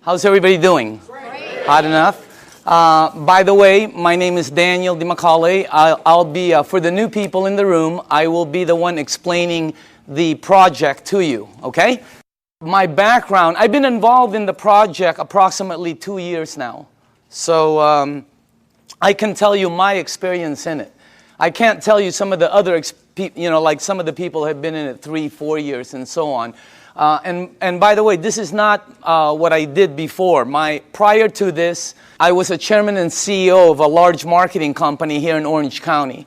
How's everybody doing? Great. Hot enough? By the way, my name is Daniel DiMacaulay. I'll be, for the new people in the room, I will be the one explaining the project to you, okay? My background, I've been involved in the project approximately 2 years now. So I can tell you my experience in it. I can't tell you some of the other, like some of the people have been in it 3, 4 years and so on. And by the way, this is not what I did before. Prior to this, I was a chairman and CEO of a large marketing company here in Orange County.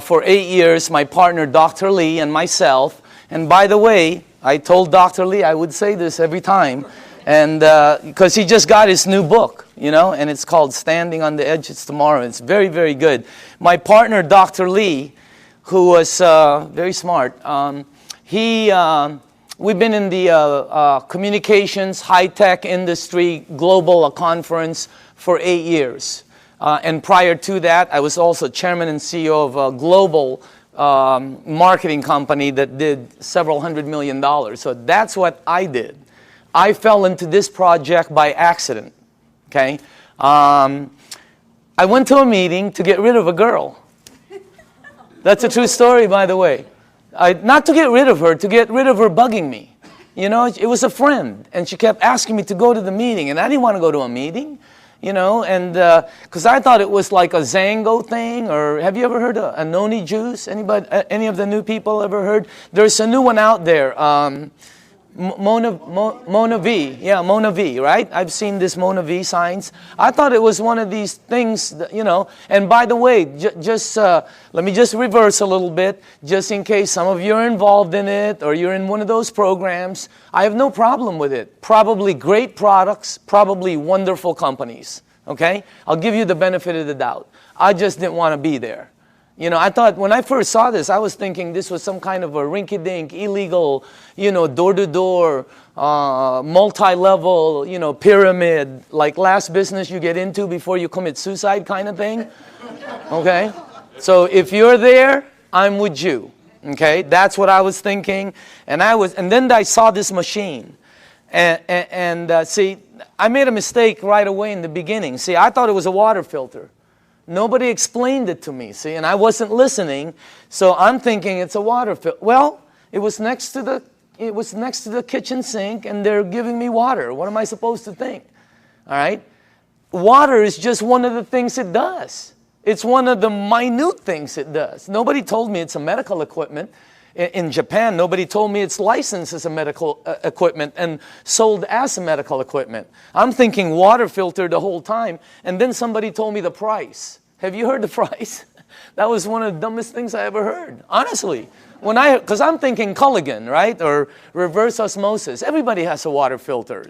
For 8 years, my partner, Dr. Lee, and myself. And by the way, I told Dr. Lee I would say this every time, and because he just got his new book, and it's called Standing on the Edge of Tomorrow. It's very, very good. My partner, Dr. Lee, who was very smart, we've been in the communications, high-tech industry, global conference for 8 years. And prior to that, I was also chairman and CEO of a global marketing company that did several $100 million. So that's what I did. I fell into this project by accident, okay? I went to a meeting to get rid of a girl. That's a true story, by the way. Not to get rid of her, to get rid of her bugging me. It was a friend, and she kept asking me to go to the meeting, and I didn't want to go to a meeting, and because I thought it was like a Zango thing, or have you ever heard of a noni juice? Anybody, any of the new people ever heard? There's a new one out there, Mona V. Yeah, Mona V, right? I've seen this Mona V signs. I thought it was one of these things, that, and by the way, let me just reverse a little bit, just in case some of you are involved in it, or you're in one of those programs. I have no problem with it. Probably great products, probably wonderful companies, okay? I'll give you the benefit of the doubt. I just didn't want to be there. I thought when I first saw this, I was thinking this was some kind of a rinky-dink, illegal, door-to-door, multi-level, pyramid, like last business you get into before you commit suicide kind of thing. Okay? So if you're there, I'm with you. Okay? That's what I was thinking. And then I saw this machine. And see, I made a mistake right away in the beginning. See, I thought it was a water filter. Nobody explained it to me, see, and I wasn't listening, so I'm thinking it's a water filter. Well, it was next to the kitchen sink, and they're giving me water. What am I supposed to think? All right? Water is just one of the things it does. It's one of the minute things it does. Nobody told me it's a medical equipment. In Japan, nobody told me it's licensed as a medical equipment and sold as a medical equipment. I'm thinking water filter the whole time, and then somebody told me the price. Have you heard the price? That was one of the dumbest things I ever heard, honestly. Because I'm thinking Culligan, right, or reverse osmosis. Everybody has a water filter.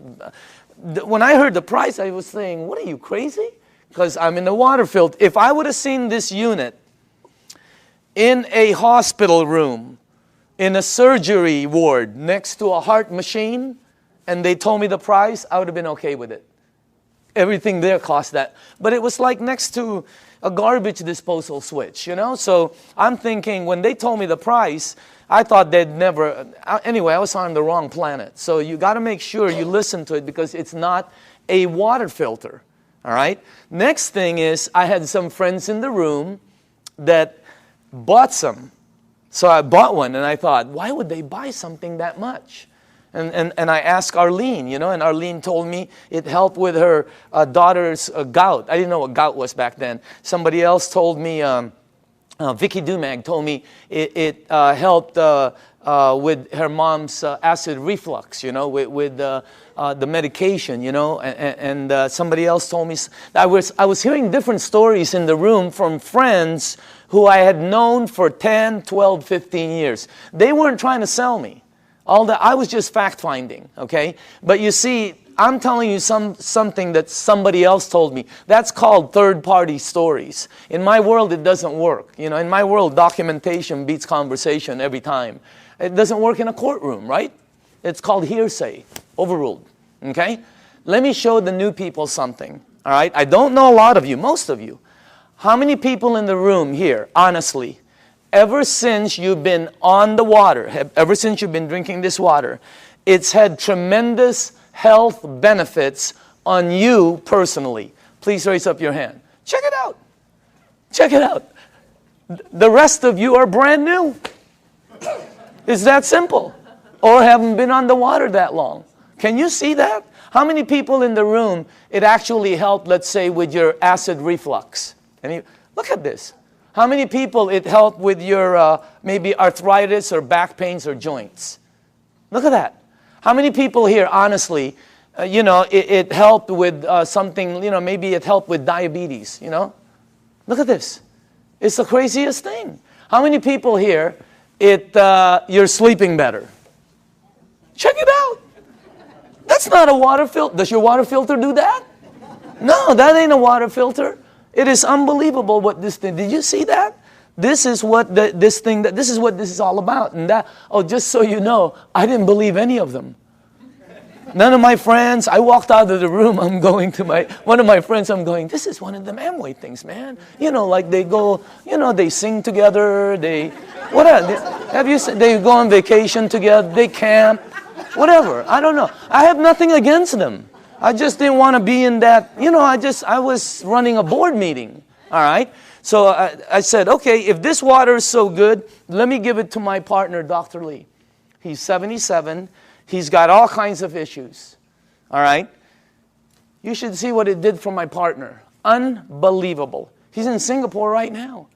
When I heard the price, I was saying, what are you, crazy? Because I'm in the water filter. If I would have seen this unit in a hospital room, in a surgery ward next to a heart machine, and they told me the price, I would have been okay with it. Everything there cost that. But it was like next to a garbage disposal switch, So I'm thinking, when they told me the price, I thought they'd never, anyway, I was on the wrong planet. So you got to make sure you listen to it, because it's not a water filter, all right? Next thing is, I had some friends in the room that bought some. So I bought one, and I thought, why would they buy something that much? And I asked Arlene, and Arlene told me it helped with her daughter's gout. I didn't know what gout was back then. Somebody else told me, Vicky Dumag told me it helped with her mom's acid reflux, with the medication, and somebody else told me. I was hearing different stories in the room from friends who I had known for 10, 12, 15 years. They weren't trying to sell me. I was just fact-finding, okay? But you see, I'm telling you something that somebody else told me. That's called third-party stories. In my world, it doesn't work. In my world, documentation beats conversation every time. It doesn't work in a courtroom, right? It's called hearsay, overruled, okay? Let me show the new people something, all right? I don't know a lot of you, most of you. How many people in the room here, honestly, ever since you've been on the water, ever since you've been drinking this water, it's had tremendous health benefits on you personally? Please raise up your hand. Check it out. Check it out. The rest of you are brand new. It's that simple. Or haven't been on the water that long. Can you see that? How many people in the room, it actually helped, let's say, with your acid reflux? Look at this. How many people it helped with your maybe arthritis or back pains or joints? Look at that. How many people here, honestly, it helped with something, maybe it helped with diabetes, Look at this. It's the craziest thing. How many people here, you're sleeping better? Check it out. That's not a water filter. Does your water filter do that? No, that ain't a water filter. It is unbelievable what this thing, did you see that? This is what this is what this is all about. And just so you know, I didn't believe any of them. None of my friends, I walked out of the room, I'm going to one of my friends, I'm going, this is one of them Amway things, man. Like they go, they sing together, they go on vacation together, they camp, whatever, I don't know. I have nothing against them. I just didn't want to be in that, I was running a board meeting, all right? So I said, okay, if this water is so good, let me give it to my partner, Dr. Lee. He's 77. He's got all kinds of issues, all right? You should see what it did for my partner. Unbelievable. He's in Singapore right now.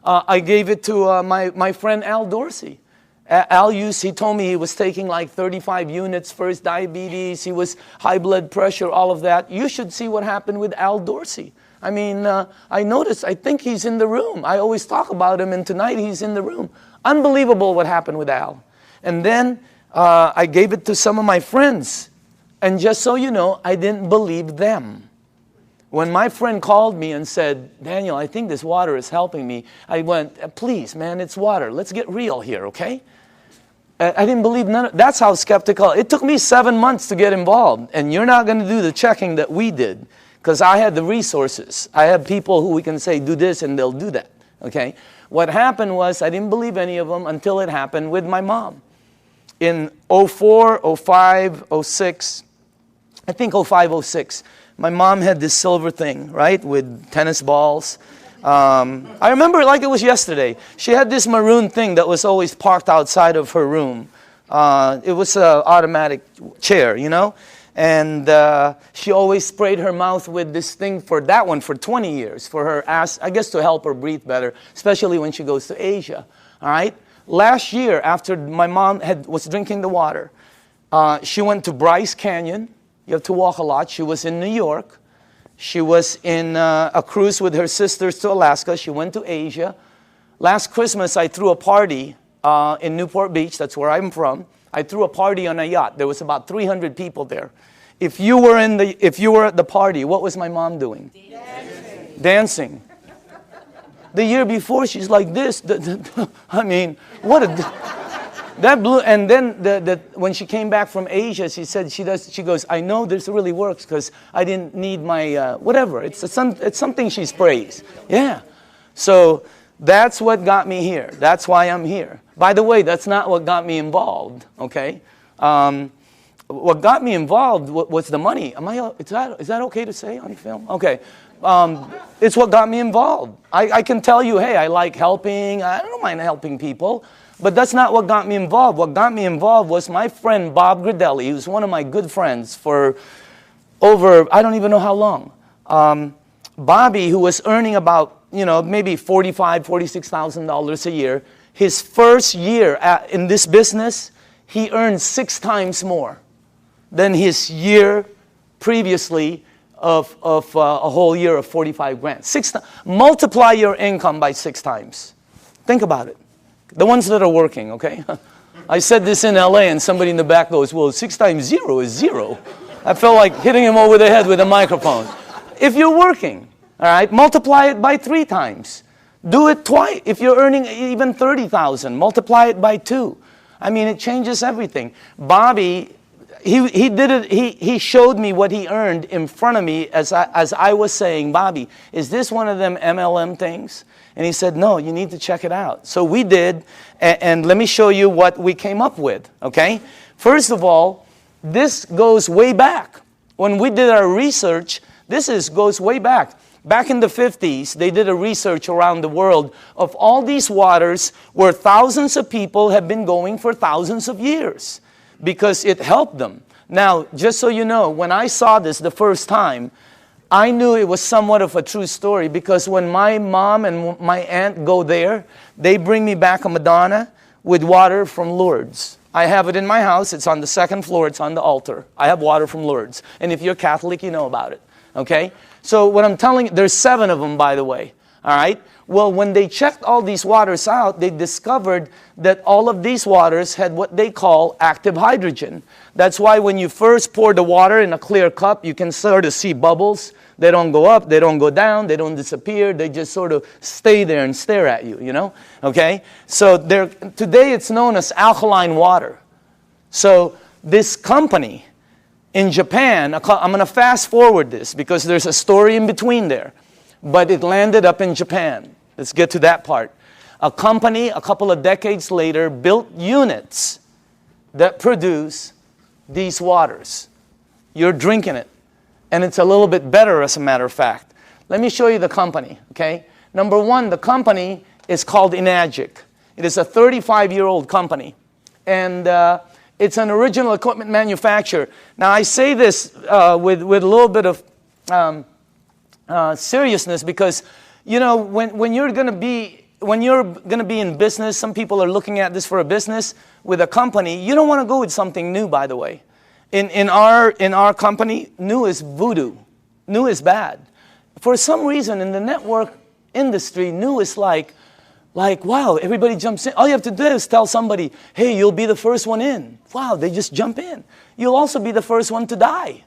I gave it to my friend Al Dorsey. He told me he was taking like 35 units for his diabetes. He was high blood pressure, all of that. You should see what happened with Al Dorsey. I mean, I noticed, I think he's in the room. I always talk about him, and tonight he's in the room. Unbelievable what happened with Al. And then I gave it to some of my friends. And just so you know, I didn't believe them. When my friend called me and said, Daniel, I think this water is helping me, I went, please, man, it's water. Let's get real here, okay? I didn't believe none of, that's how skeptical. It took me 7 months to get involved. And you're not going to do the checking that we did, because I had the resources. I have people who we can say, do this, and they'll do that, okay? What happened was I didn't believe any of them until it happened with my mom. In 04, 05, 06, I think 05, 06, my mom had this silver thing, right, with tennis balls. I remember it like it was yesterday. She had this maroon thing that was always parked outside of her room. It was an automatic chair, And she always sprayed her mouth with this thing for 20 years, for her ass, I guess to help her breathe better, especially when she goes to Asia, all right? Last year, after my mom was drinking the water, she went to Bryce Canyon. You have to walk a lot. She was in New York. She was in a cruise with her sisters to Alaska. She went to Asia. Last Christmas, I threw a party in Newport Beach. That's where I'm from. I threw a party on a yacht. There was about 300 people there. If you were at the party, what was my mom doing? Dancing. The year before, she's like this. I mean, what that blew. And then when she came back from Asia, she said she goes, I know this really works because I didn't need my whatever. It's something she sprays. Yeah. So that's what got me here. That's why I'm here. By the way, that's not what got me involved. Okay. What got me involved was the money. Is that okay to say on film? Okay. It's what got me involved. I can tell you, hey, I like helping. I don't mind helping people. But that's not what got me involved. What got me involved was my friend Bob Gradelli, who's one of my good friends for over, I don't even know how long. Bobby, who was earning about, maybe $45,000, $46,000 a year, his first year in this business, he earned 6 times more than his year previously of a whole year of 45 grand. Multiply your income by 6 times. Think about it. The ones that are working, okay? I said this in LA and somebody in the back goes, well, 6 times 0 is 0. I felt like hitting him over the head with a microphone. If you're working, all right, multiply it by 3 times. Do it twice. If you're earning even 30,000, multiply it by 2. I mean, it changes everything. Bobby, he did it. He showed me what he earned in front of me as I was saying, Bobby, is this one of them MLM things? And he said, no, you need to check it out. So we did, and let me show you what we came up with, okay? First of all, this goes way back. When we did our research, goes way back. Back in the 50s, they did a research around the world of all these waters where thousands of people have been going for thousands of years because it helped them. Now, just so you know, when I saw this the first time, I knew it was somewhat of a true story because when my mom and my aunt go there, they bring me back a Madonna with water from Lourdes. I have it in my house. It's on the second floor. It's on the altar. I have water from Lourdes. And if you're Catholic, you know about it. Okay? So what I'm telling you, there's 7 of them, by the way. All right? Well, when they checked all these waters out, they discovered that all of these waters had what they call active hydrogen. That's why when you first pour the water in a clear cup, you can sort of see bubbles. They don't go up, they don't go down, they don't disappear. They just sort of stay there and stare at you, you know? Okay? So today it's known as alkaline water. So this company in Japan, I'm going to fast forward this because there's a story in between there. But it landed up in Japan. Let's get to that part. A company, a couple of decades later, built units that produce these waters. You're drinking it. And it's a little bit better, as a matter of fact. Let me show you the company, okay? Number 1, the company is called Enagic. It is a 35-year-old company. And it's an original equipment manufacturer. Now, I say this with a little bit of seriousness because, you know, when you're going to be in business, some people are looking at this for a business with a company. You don't want to go with something new, by the way. In our company, new is voodoo. New is bad. For some reason, in the network industry, new is like, wow, everybody jumps in. All you have to do is tell somebody, hey, you'll be the first one in. Wow, they just jump in. You'll also be the first one to die.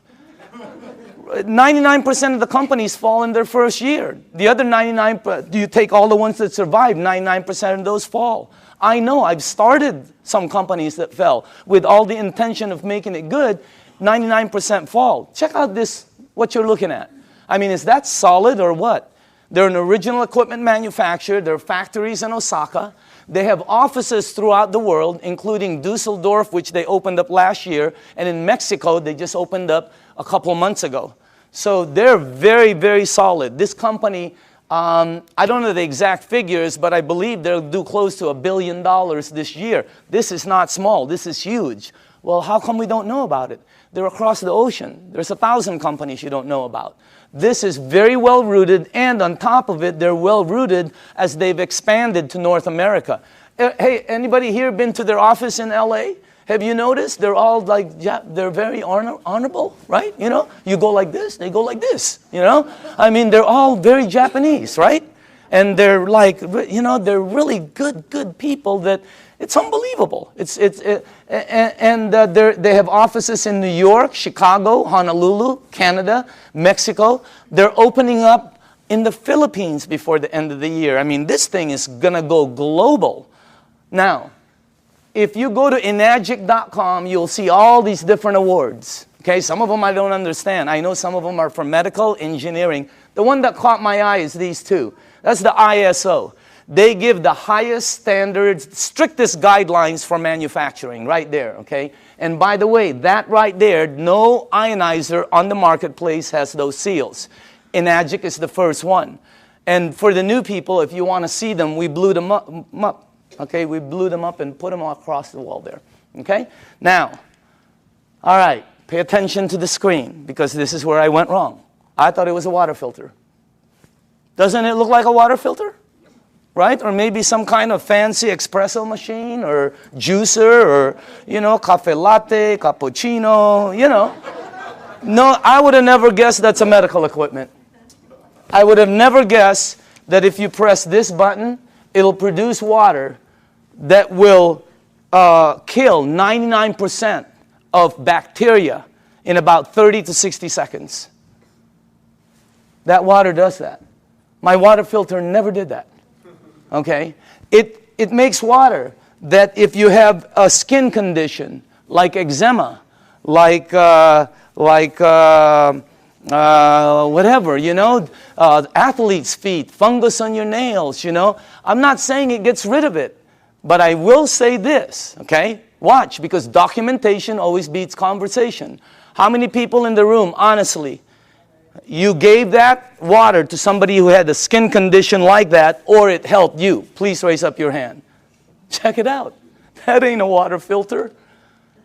99% of the companies fall in their first year. The other 99%, do you take all the ones that survive, 99% of those fall. I know, I've started some companies that fell with all the intention of making it good. 99% fall. Check out this, what you're looking at. I mean, is that solid or what? They're an original equipment manufacturer. There are factories in Osaka. They have offices throughout the world, including Dusseldorf, which they opened up last year. And in Mexico, they just opened up a couple months ago. So they're very, very solid. This company, I don't know the exact figures, but I believe they'll do close to $1 billion this year. This is not small. This is huge. Well, how come we don't know about it? They're across the ocean. There's 1,000 companies you don't know about. This is very well rooted, and on top of it, they're well rooted as they've expanded to North America. Hey, anybody here been to their office in LA? Have you noticed? They're all like, they're very honorable, right? You know, you go like this, they go like this, you know? I mean, they're all very Japanese, right? And they're like, you know, they're really good people that it's unbelievable. They have offices in New York, Chicago, Honolulu, Canada, Mexico. They're opening up in the Philippines before the end of the year. I mean, this thing is going to go global. Now, if you go to enagic.com, you'll see all these different awards. Okay, some of them I don't understand. I know some of them are for medical, engineering. The one that caught my eye is these 2. That's the ISO. They give the highest standards, strictest guidelines for manufacturing right there, okay? And by the way, that right there, no ionizer on the marketplace has those seals. Enagic is the first one. And for the new people, if you want to see them, we blew them up. Okay, we blew them up and put them across the wall there. Okay? Now, all right, pay attention to the screen because this is where I went wrong. I thought it was a water filter. Doesn't it look like a water filter? Right? Or maybe some kind of fancy espresso machine or juicer or, you know, cafe latte, cappuccino, you know. No, I would have never guessed that's a medical equipment. I would have never guessed that if you press this button, it'll produce water that will kill 99% of bacteria in about 30 to 60 seconds. That water does that. My water filter never did that. Okay? It makes water that if you have a skin condition like eczema, like whatever, you know, athlete's feet, fungus on your nails, you know. I'm not saying it gets rid of it, but I will say this, okay? Watch, because documentation always beats conversation. How many people in the room, honestly, you gave that water to somebody who had a skin condition like that, or it helped you? Please raise up your hand. Check it out. That ain't a water filter.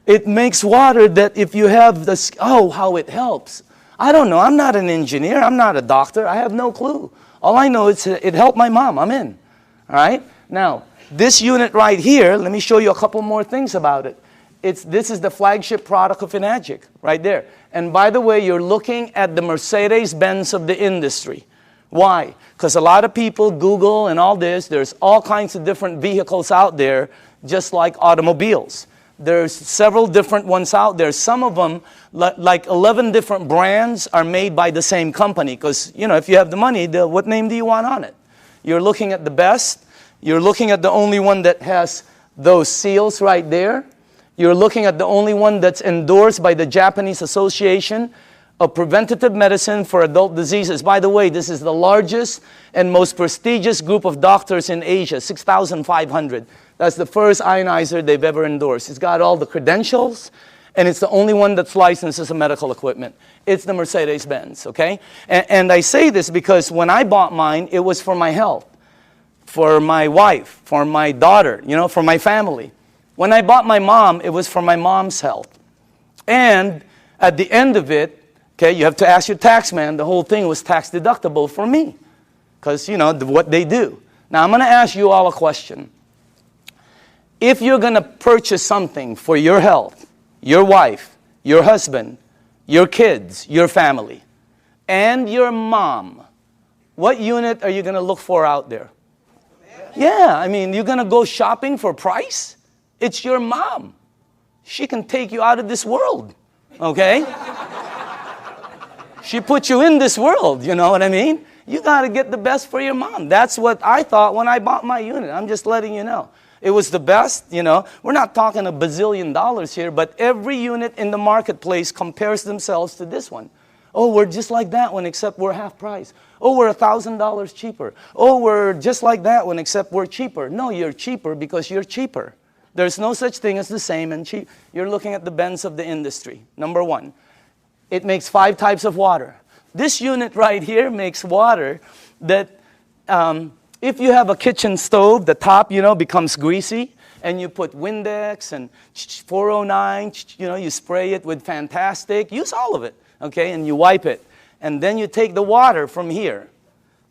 It makes water that if you have this, oh, how it helps. I don't know. I'm not an engineer. I'm not a doctor. I have no clue. All I know is it helped my mom. I'm in. All right? Now, this unit right here, let me show you a couple more things about it. This is the flagship product of Enagic, right there. And by the way, you're looking at the Mercedes-Benz of the industry. Why? Because a lot of people Google and all this. There's all kinds of different vehicles out there, just like automobiles. There's several different ones out there. Some of them, like 11 different brands, are made by the same company. Because, you know, if you have the money, what name do you want on it? You're looking at the best. You're looking at the only one that has those seals right there. You're looking at the only one that's endorsed by the Japanese Association of Preventative Medicine for Adult Diseases. By the way, this is the largest and most prestigious group of doctors in Asia, 6,500. That's the first ionizer they've ever endorsed. It's got all the credentials, and it's the only one that's licensed as a medical equipment. It's the Mercedes-Benz, okay? And I say this because when I bought mine, it was for my health, for my wife, for my daughter, you know, for my family. When I bought my mom, it was for my mom's health. And at the end of it, okay, you have to ask your tax man, the whole thing was tax deductible for me. Because, you know, what they do. Now, I'm going to ask you all a question. If you're going to purchase something for your health, your wife, your husband, your kids, your family, and your mom, what unit are you going to look for out there? Yeah, I mean, you're going to go shopping for price? It's your mom. She can take you out of this world, okay? She put you in this world, you know what I mean? You got to get the best for your mom. That's what I thought when I bought my unit. I'm just letting you know. It was the best, you know. We're not talking $1 bazillion here, but every unit in the marketplace compares themselves to this one. Oh, we're just like that one, except we're half price. Oh, we're $1,000 cheaper. Oh, we're just like that one, except we're cheaper. No, you're cheaper because you're cheaper. There's no such thing as the same and cheap. You're looking at the Benz of the industry. Number one, it makes 5 types of water. This unit right here makes water that if you have a kitchen stove, the top, you know, becomes greasy, and you put Windex and 409, you know, you spray it with Fantastic, use all of it, okay, and you wipe it. And then you take the water from here,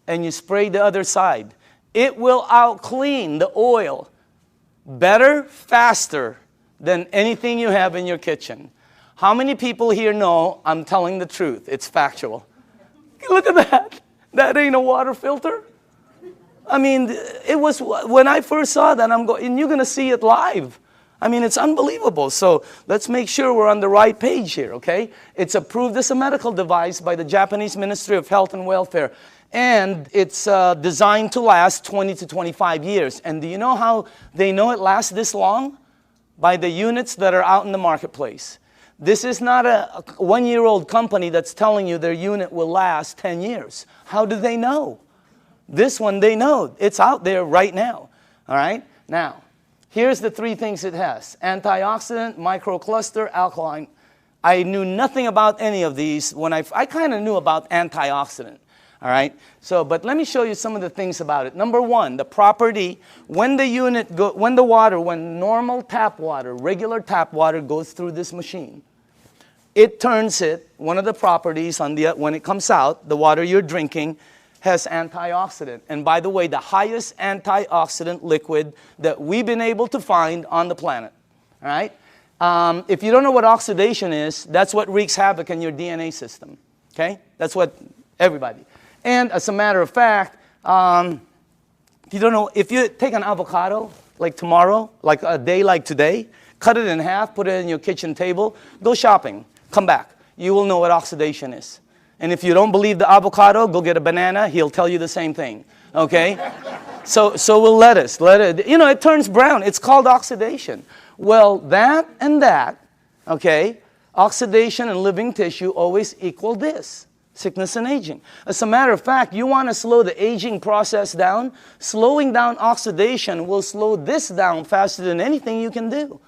and you spray the other side. It will out-clean the oil better, faster than anything you have in your kitchen. How many people here know I'm telling the truth? It's factual. Look at that. That ain't a water filter. I mean, it was, when I first saw that, and you're going to see it live. I mean, it's unbelievable. So let's make sure we're on the right page here, okay? It's approved as a medical device by the Japanese Ministry of Health and Welfare. And it's designed to last 20 to 25 years. And do you know how they know it lasts this long? By the units that are out in the marketplace. This is not a one-year-old company that's telling you their unit will last 10 years. How do they know? This one, they know. It's out there right now. All right? Now, here's the 3 things it has. Antioxidant, microcluster, alkaline. I knew nothing about any of these. When I kind of knew about antioxidant. All right? So, but let me show you some of the things about it. Number 1, the property, when normal tap water, regular tap water goes through this machine, it turns it, one of the properties when it comes out, the water you're drinking, has antioxidant. And by the way, the highest antioxidant liquid that we've been able to find on the planet. All right? If you don't know what oxidation is, that's what wreaks havoc in your DNA system. Okay? That's what everybody. And as a matter of fact, if you don't know, if you take an avocado, like tomorrow, like a day like today, cut it in half, put it in your kitchen table, go shopping, come back. You will know what oxidation is. And if you don't believe the avocado, go get a banana. He'll tell you the same thing. Okay? So will lettuce. You know, it turns brown. It's called oxidation. Well, that and that, okay, oxidation and living tissue always equal this, sickness and aging. As a matter of fact, you want to slow the aging process down, slowing down oxidation will slow this down faster than anything you can do.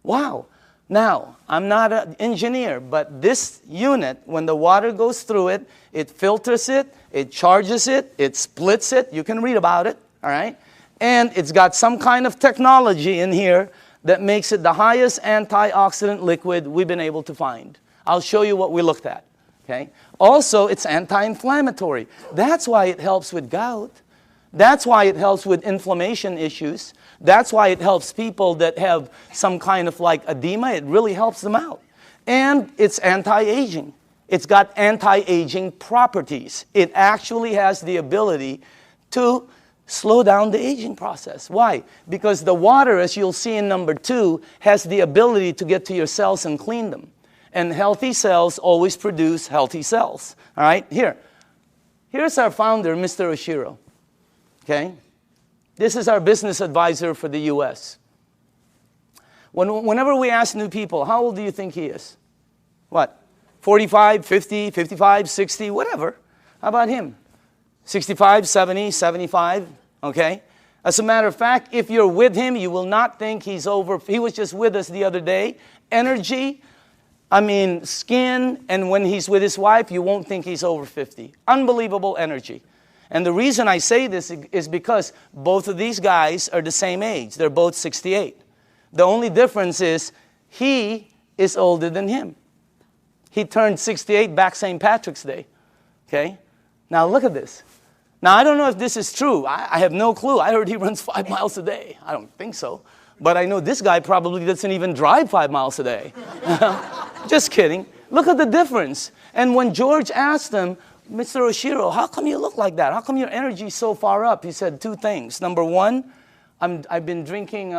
Wow. Now, I'm not an engineer, but this unit, when the water goes through it, it filters it, it charges it, it splits it. You can read about it, all right? And it's got some kind of technology in here that makes it the highest antioxidant liquid we've been able to find. I'll show you what we looked at, okay? Also, it's anti-inflammatory. That's why it helps with gout. That's why it helps with inflammation issues. That's why it helps people that have some kind of like edema. It really helps them out. And it's anti-aging. It's got anti-aging properties. It actually has the ability to slow down the aging process. Why? Because the water, as you'll see in number 2, has the ability to get to your cells and clean them. And healthy cells always produce healthy cells. All right? Here's our founder, Mr. Oshiro. Okay? This is our business advisor for the U.S. Whenever we ask new people, how old do you think he is? What? 45, 50, 55, 60, whatever. How about him? 65, 70, 75, okay? As a matter of fact, if you're with him, you will not think he's over. He was just with us the other day. Energy, skin, and when he's with his wife, you won't think he's over 50. Unbelievable energy. And the reason I say this is because both of these guys are the same age. They're both 68. The only difference is he is older than him. He turned 68 back St. Patrick's Day, okay? Now look at this. Now, I don't know if this is true. I have no clue. I heard he runs 5 miles a day. I don't think so. But I know this guy probably doesn't even drive 5 miles a day. Just kidding. Look at the difference. And when George asked him, Mr. Oshiro, how come you look like that? How come your energy is so far up? He said 2 things. Number 1, I've been drinking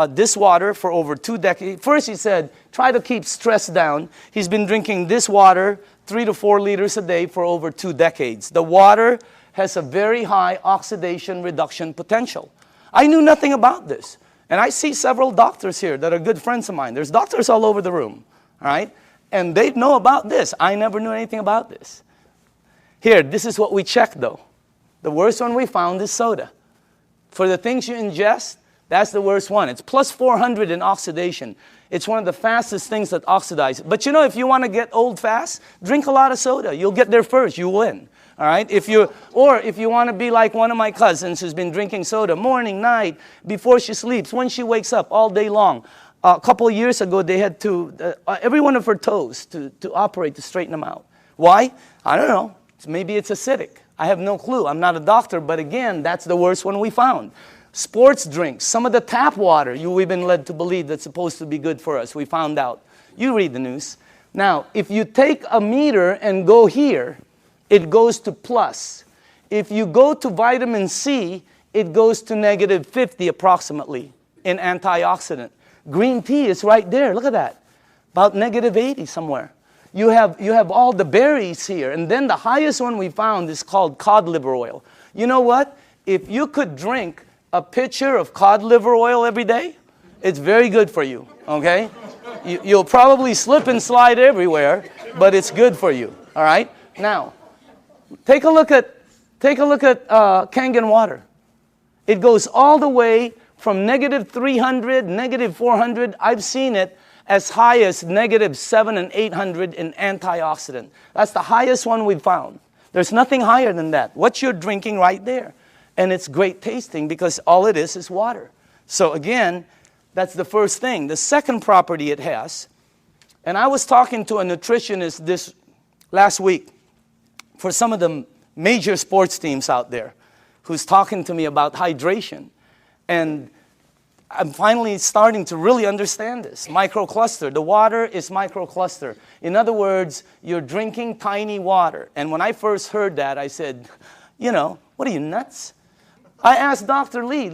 this water for over 2 decades. First, he said, try to keep stress down. He's been drinking this water 3 to 4 liters a day for over 2 decades. The water has a very high oxidation reduction potential. I knew nothing about this. And I see several doctors here that are good friends of mine. There's doctors all over the room, all right? And they know about this. I never knew anything about this. Here, this is what we checked, though. The worst one we found is soda. For the things you ingest, that's the worst one. It's plus 400 in oxidation. It's one of the fastest things that oxidize. But you know, if you want to get old fast, drink a lot of soda. You'll get there first. You win. All right? If you want to be like one of my cousins who's been drinking soda morning, night, before she sleeps, when she wakes up, all day long. A couple of years ago, they had to, every one of her toes to operate to straighten them out. Why? I don't know. Maybe it's acidic. I have no clue. I'm not a doctor, but again, that's the worst one we found. Sports drinks, some of the tap water we've been led to believe that's supposed to be good for us. We found out. You read the news. Now, if you take a meter and go here, it goes to plus. If you go to vitamin C, it goes to negative 50 approximately in antioxidant. Green tea is right there. Look at that. About negative 80 somewhere. You have all the berries here. And then the highest one we found is called cod liver oil. You know what? If you could drink a pitcher of cod liver oil every day, it's very good for you, okay? You'll probably slip and slide everywhere, but it's good for you, all right? Now, take a look at Kangen Water. It goes all the way from negative 300, negative 400. I've seen it as high as negative 700 and 800 in antioxidant. That's the highest one we've found. There's nothing higher than that. What you're drinking right there. And it's great tasting because all it is water. So again, that's the first thing. The second property it has, and I was talking to a nutritionist this last week for some of the major sports teams out there who's talking to me about hydration. And I'm finally starting to really understand this. Microcluster. The water is microcluster. In other words, you're drinking tiny water. And when I first heard that, I said, what are you, nuts? I asked Dr. Lee,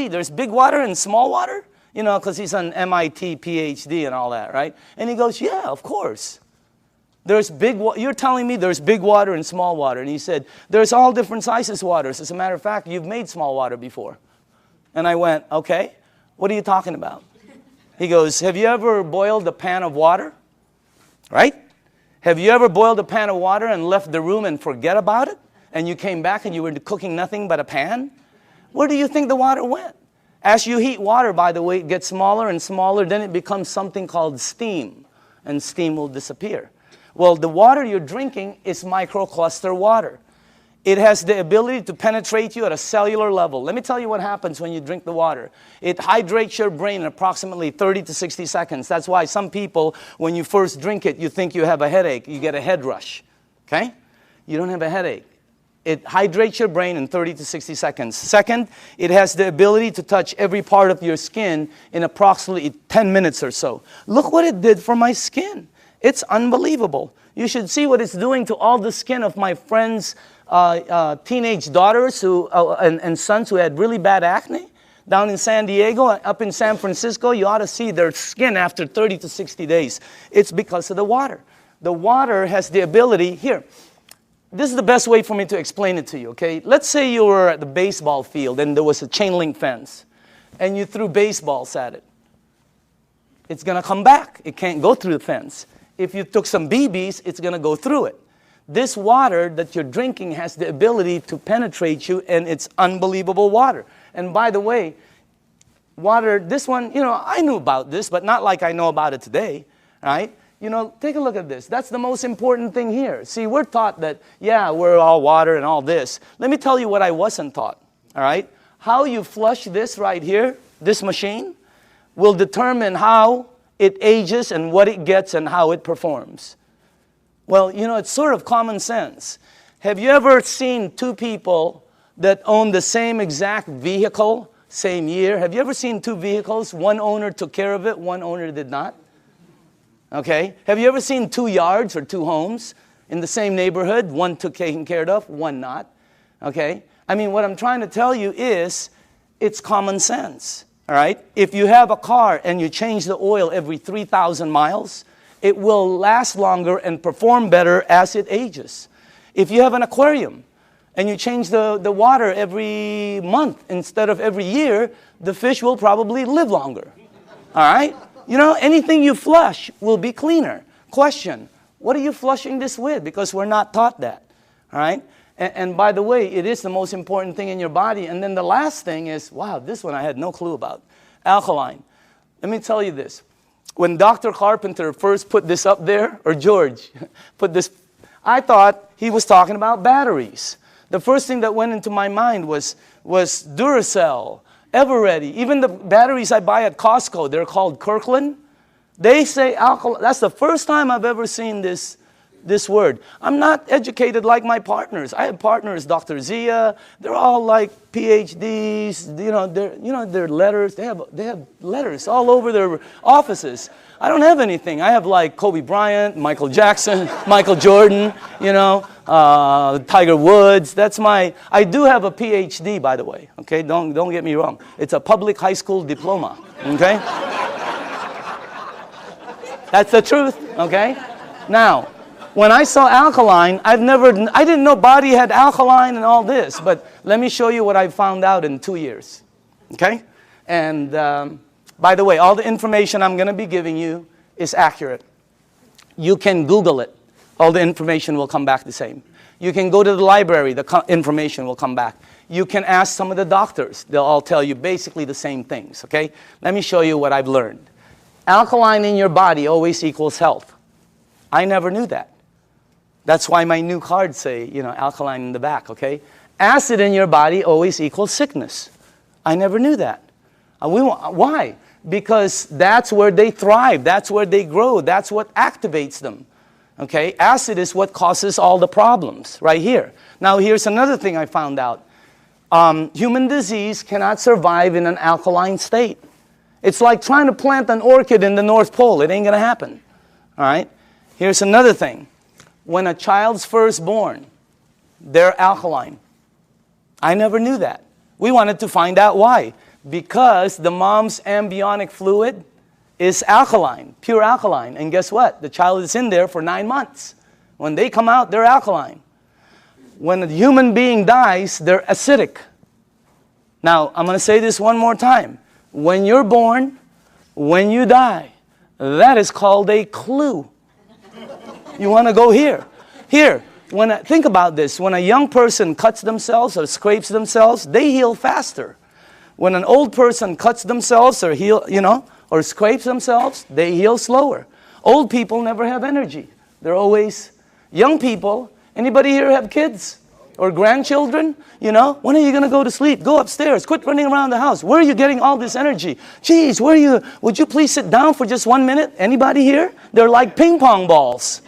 there's big water and small water? Because he's an MIT PhD and all that, right? And he goes, yeah, of course. You're telling me there's big water and small water. And he said, there's all different sizes waters. As a matter of fact, you've made small water before. And I went, okay. What are you talking about? He goes, have you ever boiled a pan of water? Right? Have you ever boiled a pan of water and left the room and forget about it? And you came back and you were cooking nothing but a pan? Where do you think the water went? As you heat water, by the way, it gets smaller and smaller, then it becomes something called steam, and steam will disappear. Well, the water you're drinking is microcluster water. It has the ability to penetrate you at a cellular level. Let me tell you what happens when you drink the water. It hydrates your brain in approximately 30 to 60 seconds. That's why some people, when you first drink it, you think you have a headache. You get a head rush. Okay? You don't have a headache. It hydrates your brain in 30 to 60 seconds. Second, it has the ability to touch every part of your skin in approximately 10 minutes or so. Look what it did for my skin. It's unbelievable. You should see what it's doing to all the skin of my friends' teenage daughters and sons who had really bad acne. Down in San Diego, up in San Francisco, you ought to see their skin after 30 to 60 days. It's because of the water. The water has the ability, here, this is the best way for me to explain it to you, okay? Let's say you were at the baseball field and there was a chain link fence and you threw baseballs at it. It's going to come back. It can't go through the fence. If you took some BBs, it's going to go through it. This water that you're drinking has the ability to penetrate you, and it's unbelievable water. And by the way, water, this one, I knew about this, but not like I know about it today, right? Take a look at this. That's the most important thing here. See, we're taught that, yeah, we're all water and all this. Let me tell you what I wasn't taught, all right? How you flush this right here, this machine, will determine how it ages and what it gets and how it performs. Well, it's sort of common sense. Have you ever seen two people that own the same exact vehicle, same year? Have you ever seen two vehicles? One owner took care of it, one owner did not. Okay? Have you ever seen two yards or two homes in the same neighborhood? One took taken care of, one not. Okay? I mean, what I'm trying to tell you is, it's common sense. All right? If you have a car and you change the oil every 3,000 miles, it will last longer and perform better as it ages. If you have an aquarium and you change the water every month instead of every year, the fish will probably live longer. All right? Anything you flush will be cleaner. Question, what are you flushing this with? Because we're not taught that. All right? And by the way, it is the most important thing in your body. And then the last thing is, wow, this one I had no clue about. Alkaline. Let me tell you this. When Dr. Carpenter first put this up there, or George put this, I thought he was talking about batteries. The first thing that went into my mind was Duracell, Eveready. Even the batteries I buy at Costco, they're called Kirkland. They say alkaline. That's the first time I've ever seen this word. I'm not educated like my partners. I have partners, Dr. Zia. They're all like PhDs. Their letters. They have letters all over their offices. I don't have anything. I have like Kobe Bryant, Michael Jackson, Michael Jordan. Tiger Woods. I do have a PhD, by the way. Okay, don't get me wrong. It's a public high school diploma. Okay, that's the truth. Okay, now. When I saw alkaline, I didn't know body had alkaline and all this, but let me show you what I found out in 2 years, okay? And by the way, all the information I'm going to be giving you is accurate. You can Google it. All the information will come back the same. You can go to the library, the information will come back. You can ask some of the doctors. They'll all tell you basically the same things, okay? Let me show you what I've learned. Alkaline in your body always equals health. I never knew that. That's why my new cards say, alkaline in the back, okay? Acid in your body always equals sickness. I never knew that. Why? Because that's where they thrive. That's where they grow. That's what activates them, okay? Acid is what causes all the problems right here. Now, here's another thing I found out. Human disease cannot survive in an alkaline state. It's like trying to plant an orchid in the North Pole. It ain't going to happen, all right? Here's another thing. When a child's first born, they're alkaline. I never knew that. We wanted to find out why. Because the mom's amniotic fluid is alkaline, pure alkaline. And guess what? The child is in there for 9 months. When they come out, they're alkaline. When a human being dies, they're acidic. Now, I'm going to say this one more time. When you're born, when you die, that is called a clue. You want to go here. Here, think about this. When a young person cuts themselves or scrapes themselves, they heal faster. When an old person cuts themselves or or scrapes themselves, they heal slower. Old people never have energy. They're always young people. Anybody here have kids or grandchildren? When are you going to go to sleep? Go upstairs. Quit running around the house. Where are you getting all this energy? Geez, would you please sit down for just 1 minute? Anybody here? They're like ping pong balls.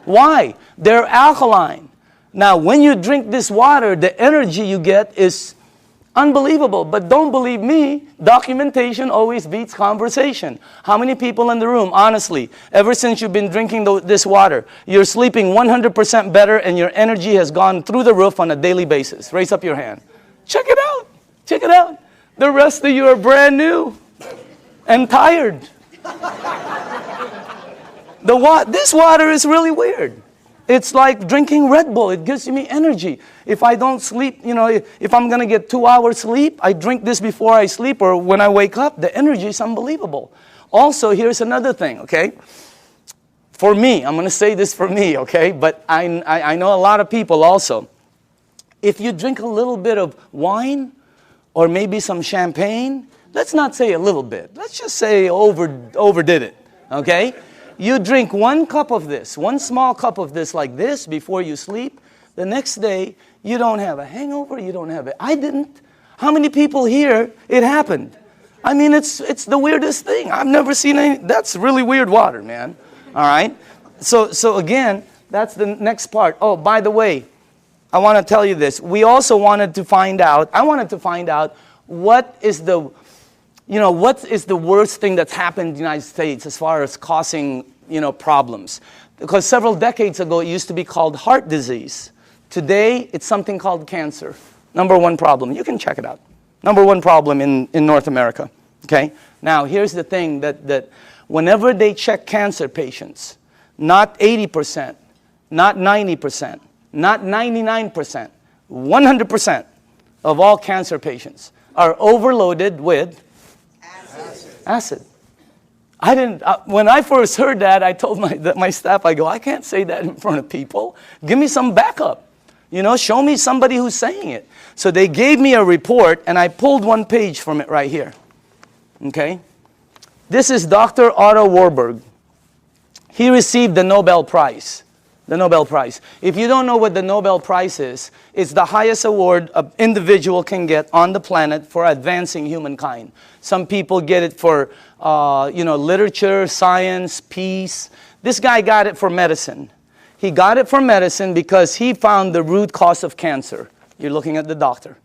Why? They're alkaline. Now, when you drink this water, the energy you get is unbelievable. But don't believe me, documentation always beats conversation. How many people in the room, honestly, ever since you've been drinking this water, you're sleeping 100% better and your energy has gone through the roof on a daily basis? Raise up your hand. Check it out. Check it out. The rest of you are brand new and tired. This water is really weird. It's like drinking Red Bull. It gives me energy. If I don't sleep, if I'm going to get 2 hours sleep, I drink this before I sleep or when I wake up. The energy is unbelievable. Also, here's another thing, okay? For me, I'm going to say this for me, okay? But I know a lot of people also. If you drink a little bit of wine or maybe some champagne, let's not say a little bit. Let's just say overdid it, okay? You drink 1 cup of this, 1 small cup of this like this before you sleep. The next day, you don't have a hangover, you don't have it. I didn't. How many people here, it happened? I mean, it's the weirdest thing. I've never seen any. That's really weird water, man. All right? So again, that's the next part. Oh, by the way, I want to tell you this. I wanted to find out what is the worst thing that's happened in the United States as far as causing, problems? Because several decades ago, it used to be called heart disease. Today, it's something called cancer. Number 1 problem. You can check it out. Number 1 problem in North America. Okay? Now, here's the thing that whenever they check cancer patients, not 80%, not 90%, not 99%, 100% of all cancer patients are overloaded with acid. When I first heard that, I told my staff, I can't say that in front of people. Give me some backup. Show me somebody who's saying it. So they gave me a report, and I pulled 1 page from it right here. Okay? This is Dr. Otto Warburg. He received the Nobel Prize. The Nobel Prize. If you don't know what the Nobel Prize is, it's the highest award an individual can get on the planet for advancing humankind. Some people get it for, literature, science, peace. This guy got it for medicine. He got it for medicine because he found the root cause of cancer. You're looking at the doctor.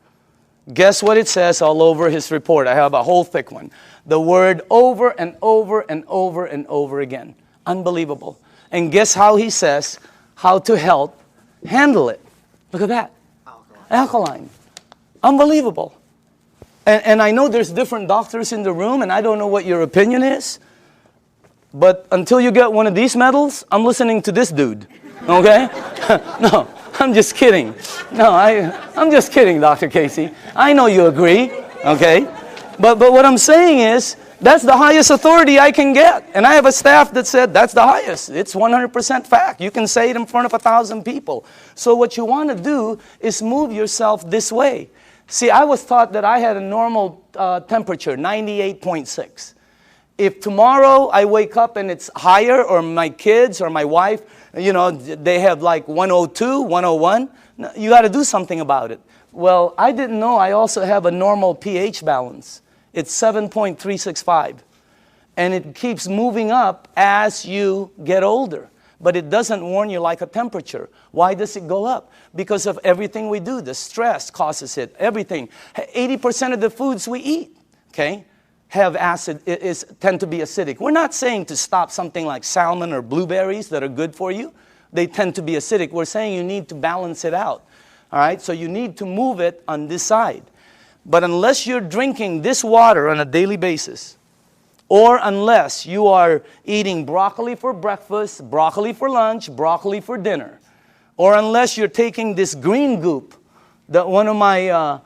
Guess what it says all over his report? I have a whole thick one. The word over and over and over and over again. Unbelievable. And guess how he says how to handle it. Look at that. Alkaline. Unbelievable. And I know there's different doctors in the room, and I don't know what your opinion is. But until you get one of these medals, I'm listening to this dude. Okay? No, I'm just kidding. No, I'm just kidding, Dr. Casey. I know you agree. Okay? But what I'm saying is, that's the highest authority I can get. And I have a staff that said that's the highest. It's 100% fact. You can say it in front of 1,000 people. So what you want to do is move yourself this way. See, I was taught that I had a normal temperature, 98.6. If tomorrow I wake up and it's higher, or my kids or my wife, they have like 102, 101, you got to do something about it. Well, I didn't know I also have a normal pH balance. It's 7.365. And it keeps moving up as you get older. But it doesn't warn you like a temperature. Why does it go up? Because of everything we do. The stress causes it. Everything. 80% of the foods we eat, okay, have acid, tend to be acidic. We're not saying to stop something like salmon or blueberries that are good for you. They tend to be acidic. We're saying you need to balance it out. All right? So you need to move it on this side. But unless you're drinking this water on a daily basis, or unless you are eating broccoli for breakfast, broccoli for lunch, broccoli for dinner, or unless you're taking this green goop that one of my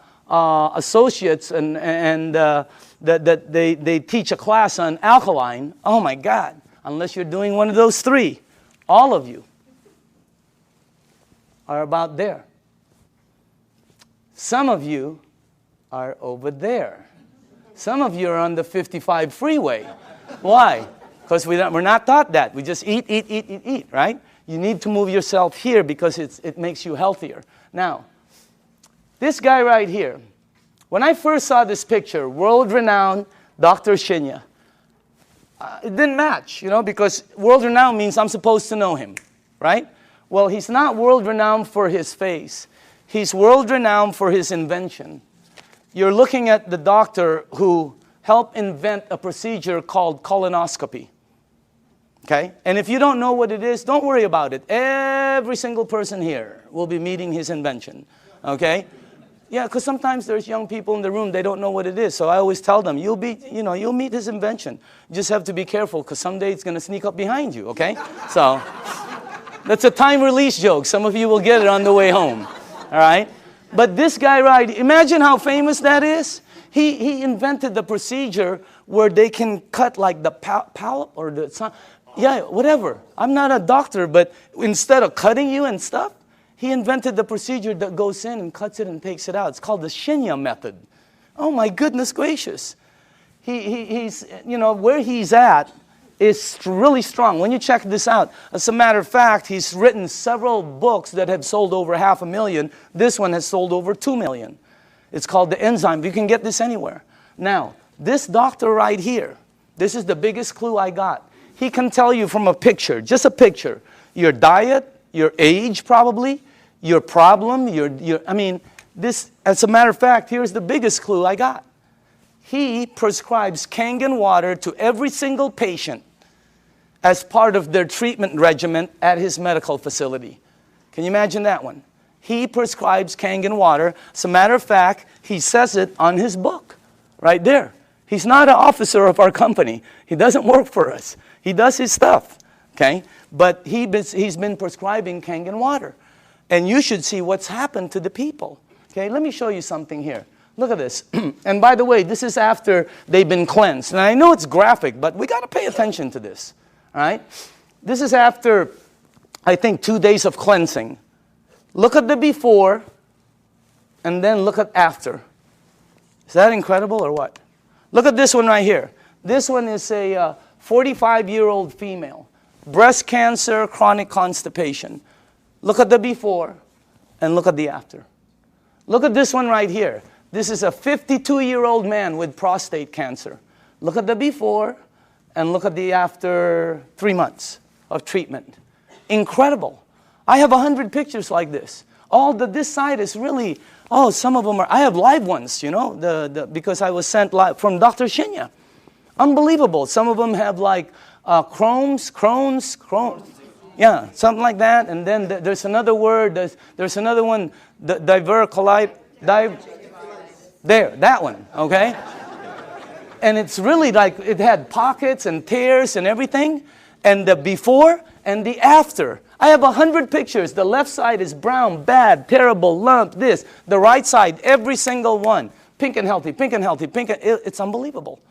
associates that they teach a class on alkaline, oh my God, unless you're doing one of those 3, all of you are about there. Some of you are over there. Some of you are on the 55 freeway. Why? Because we're not taught that. We just eat, right? You need to move yourself here because it makes you healthier. Now, this guy right here, when I first saw this picture, world-renowned Dr. Shinya, it didn't match, because world-renowned means I'm supposed to know him, right? Well, he's not world-renowned for his face. He's world-renowned for his invention. You're looking at the doctor who helped invent a procedure called colonoscopy. Okay? And if you don't know what it is, don't worry about it. Every single person here will be meeting his invention. Okay? Yeah, because sometimes there's young people in the room, they don't know what it is. So I always tell them, you'll meet his invention. You just have to be careful because someday it's going to sneak up behind you, okay? So that's a time release joke. Some of you will get it on the way home. All right? But this guy, right, imagine how famous that is. He invented the procedure where they can cut like the polyp or the, yeah, whatever. I'm not a doctor, but instead of cutting you and stuff, he invented the procedure that goes in and cuts it and takes it out. It's called the Shinya method. Oh my goodness gracious. He's, where he's at is really strong. When you check this out, as a matter of fact, he's written several books that have sold over 500,000. This one has sold over 2 million. It's called The Enzyme. You can get this anywhere. Now, this doctor right here, this is the biggest clue I got. He can tell you from a picture, just a picture, your diet, your age probably, your problem, this, as a matter of fact, here's the biggest clue I got. He prescribes Kangen water to every single patient as part of their treatment regimen at his medical facility. Can you imagine that one? He prescribes Kangen water. As a matter of fact, he says it on his book, right there. He's not an officer of our company. He doesn't work for us. He does his stuff, okay? But he's been prescribing Kangen water. And you should see what's happened to the people. Okay, let me show you something here. Look at this. And by the way, this is after they've been cleansed. And I know it's graphic, but we got to pay attention to this. All right? This is after, I think, 2 days of cleansing. Look at the before, and then look at after. Is that incredible or what? Look at this one right here. This one is a 45-year-old female. Breast cancer, chronic constipation. Look at the before, and look at the after. Look at this one right here. This is a 52-year-old man with prostate cancer. Look at the before, and look at the after 3 months of treatment. Incredible. I have 100 pictures like this. This side is really, some of them are, I have live ones, because I was sent live from Dr. Shinya. Unbelievable. Some of them have like Crohn's. Yeah, something like that. And then there's another word, there's another one, diverticulitis. There, that one, okay? And it's really like it had pockets and tears and everything. And the before and the after. I have 100 pictures. The left side is brown, bad, terrible, lump, this. The right side, every single one. Pink and healthy, pink and healthy, pink and it's unbelievable.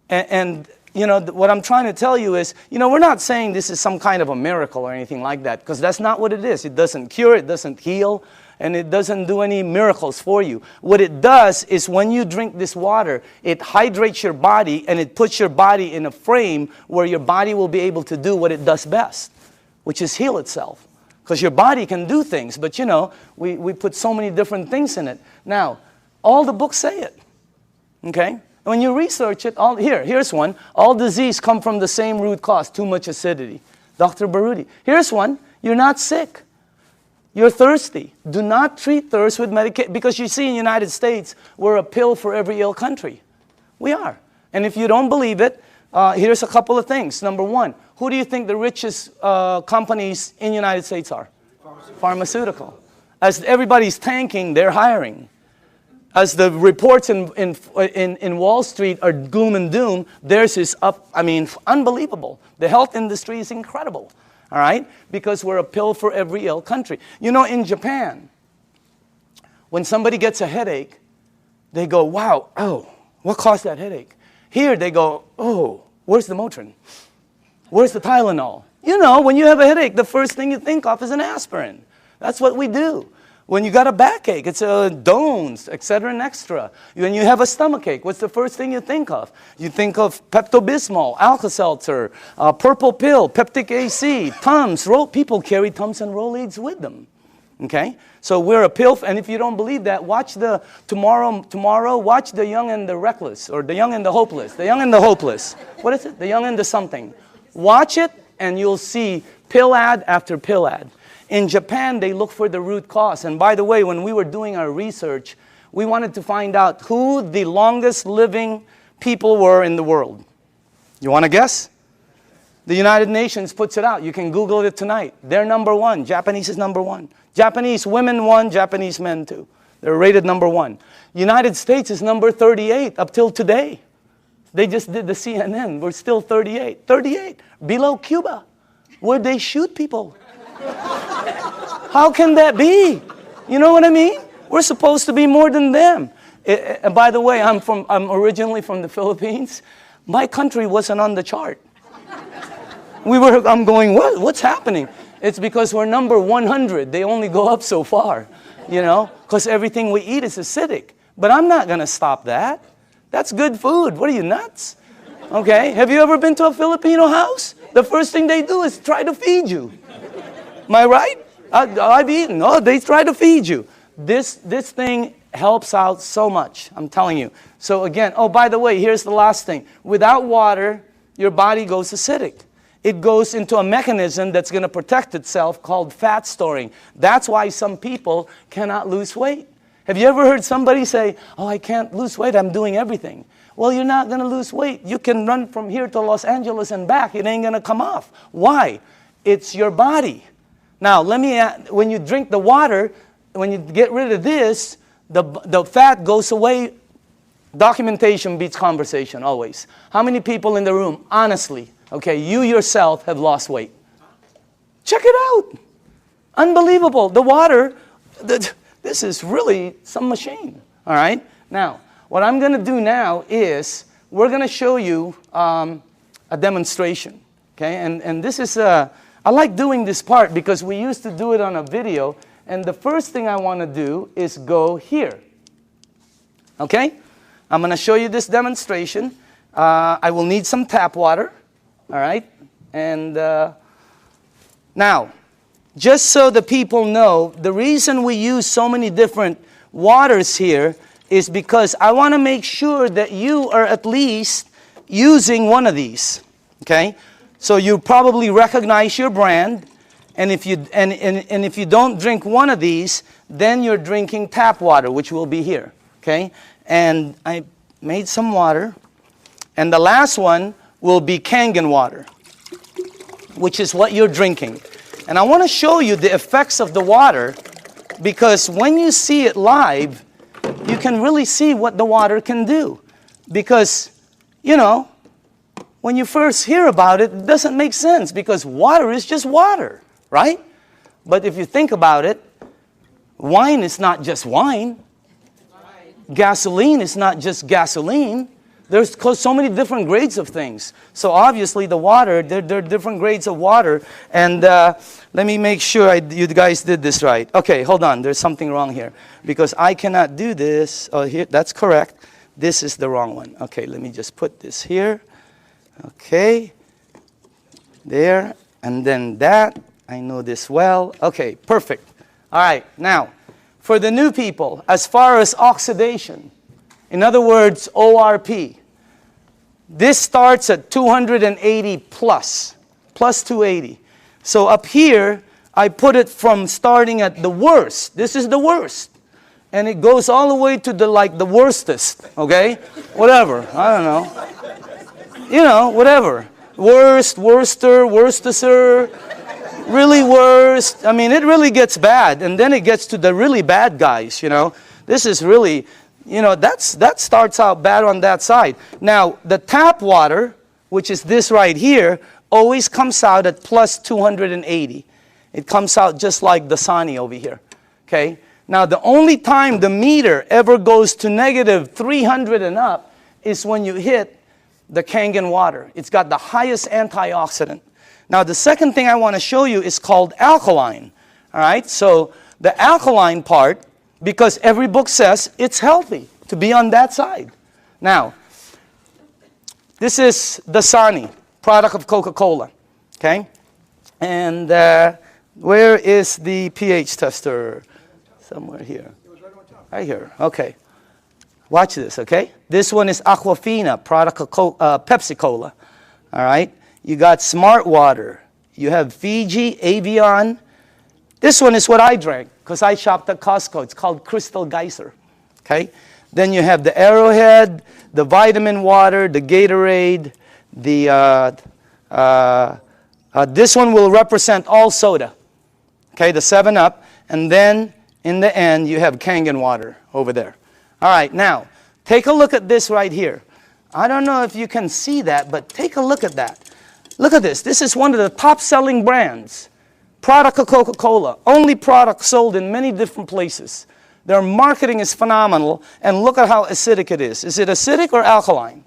And what I'm trying to tell you is, we're not saying this is some kind of a miracle or anything like that, because that's not what it is. It doesn't cure, it doesn't heal, and it doesn't do any miracles for you. What it does is when you drink this water, it hydrates your body, and it puts your body in a frame where your body will be able to do what it does best, which is heal itself. Because your body can do things, but we put so many different things in it. Now, all the books say it, okay? When you research it, here's one. All disease come from the same root cause, too much acidity. Dr. Baruti. Here's one. You're not sick. You're thirsty. Do not treat thirst with medication. Because you see in the United States, we're a pill for every ill country. We are. And if you don't believe it, here's a couple of things. Number one, who do you think the richest companies in the United States are? Pharmaceutical. As everybody's tanking, they're hiring. As the reports in Wall Street are gloom and doom, theirs is up, unbelievable. The health industry is incredible, all right? Because we're a pill for every ill country. In Japan, when somebody gets a headache, they go, wow, what caused that headache? Here they go, where's the Motrin? Where's the Tylenol? When you have a headache, the first thing you think of is an aspirin. That's what we do. When you got a backache, it's Dones, etc. and extra. When you have a stomachache, what's the first thing you think of? You think of Pepto-Bismol, Alka-Seltzer, purple pill, Peptic AC, Tums. People carry Tums and Rolaids with them. Okay? So we're a pill, and if you don't believe that, watch tomorrow, watch The Young and the Reckless, or The Young and the Hopeless. The Young and the Hopeless. What is it? The Young and the something. Watch it, and you'll see pill ad after pill ad. In Japan, they look for the root cause. And by the way, when we were doing our research, we wanted to find out who the longest living people were in the world. You want to guess? The United Nations puts it out. You can Google it tonight. They're number one. Japanese is number one. Japanese women one, Japanese men two. They're rated number one. United States is number 38 up till today. They just did the CNN. We're still 38. 38. Below Cuba, where they shoot people. How can that be? You know what I mean? We're supposed to be more than them. And by the way, I'm originally from the Philippines. My country wasn't on the chart. I'm going, what's happening? It's because we're number 100. They only go up so far, you know, because everything we eat is acidic. But I'm not going to stop that. That's good food. What are you, nuts? Okay, have you ever been to a Filipino house? The first thing they do is try to feed you. Am I right? I've eaten. No, they try to feed you. This thing helps out so much, I'm telling you. So again, oh, by the way, here's the last thing. Without water, your body goes acidic. It goes into a mechanism that's going to protect itself called fat storing. That's why some people cannot lose weight. Have you ever heard somebody say, oh, I can't lose weight, I'm doing everything? Well, you're not going to lose weight. You can run from here to Los Angeles and back. It ain't going to come off. Why? It's your body. Now, when you drink the water, when you get rid of this, the fat goes away. Documentation beats conversation, always. How many people in the room, honestly, okay, you yourself have lost weight? Check it out. Unbelievable. The water, this is really some machine, all right? Now, what I'm going to do now is we're going to show you a demonstration, okay? And this is, I like doing this part because we used to do it on a video, and the first thing I want to do is go here, okay? I'm going to show you this demonstration. I will need some tap water, all right? And now, just so the people know, the reason we use so many different waters here is because I want to make sure that you are at least using one of these, okay? So you probably recognize your brand, and if you if you don't drink one of these, then you're drinking tap water, which will be here, okay? And I made some water, and the last one will be Kangen water, which is what you're drinking. And I want to show you the effects of the water, because when you see it live, you can really see what the water can do. Because, you know, when you first hear about it, it doesn't make sense, because water is just water, right? But if you think about it, wine is not just wine. Gasoline is not just gasoline. There's so many different grades of things. So obviously the water, there are different grades of water. And let me make sure you guys did this right. Okay, hold on. There's something wrong here. Because I cannot do this. Oh, here, that's correct. This is the wrong one. Okay, let me just put this here. Okay. There. And then that. I know this well. Okay, perfect. All right, now, for the new people, as far as oxidation, in other words, ORP, this starts at 280 plus 280. So up here, I put it from starting at the worst. This is the worst. And it goes all the way to the worstest, okay? Whatever, I don't know. You know, whatever. Worst, worster, worstester, really worst. I mean, it really gets bad. And then it gets to the really bad guys, you know. This is really, you know, that starts out bad on that side. Now, the tap water, which is this right here, always comes out at plus 280. It comes out just like the Dasani over here, okay? Now, the only time the meter ever goes to negative 300 and up is when you hit the Kangen water. It's got the highest antioxidant. Now, the second thing I want to show you is called alkaline, all right? So the alkaline part, because every book says it's healthy to be on that side. Now, this is the Dasani, product of Coca-Cola, okay? And where is the pH tester? Somewhere here. Right here, okay. Watch this, okay? This one is Aquafina, product of Pepsi-Cola, all right? You got Smart Water. You have Fiji, Avion. This one is what I drank because I shopped at Costco. It's called Crystal Geyser, okay? Then you have the Arrowhead, the Vitamin Water, the Gatorade, this one will represent all soda, okay, the 7-Up. And then in the end, you have Kangen Water over there. All right, now, take a look at this right here. I don't know if you can see that, but take a look at that. Look at this. This is one of the top-selling brands. Product of Coca-Cola. Only product sold in many different places. Their marketing is phenomenal, and look at how acidic it is. Is it acidic or alkaline?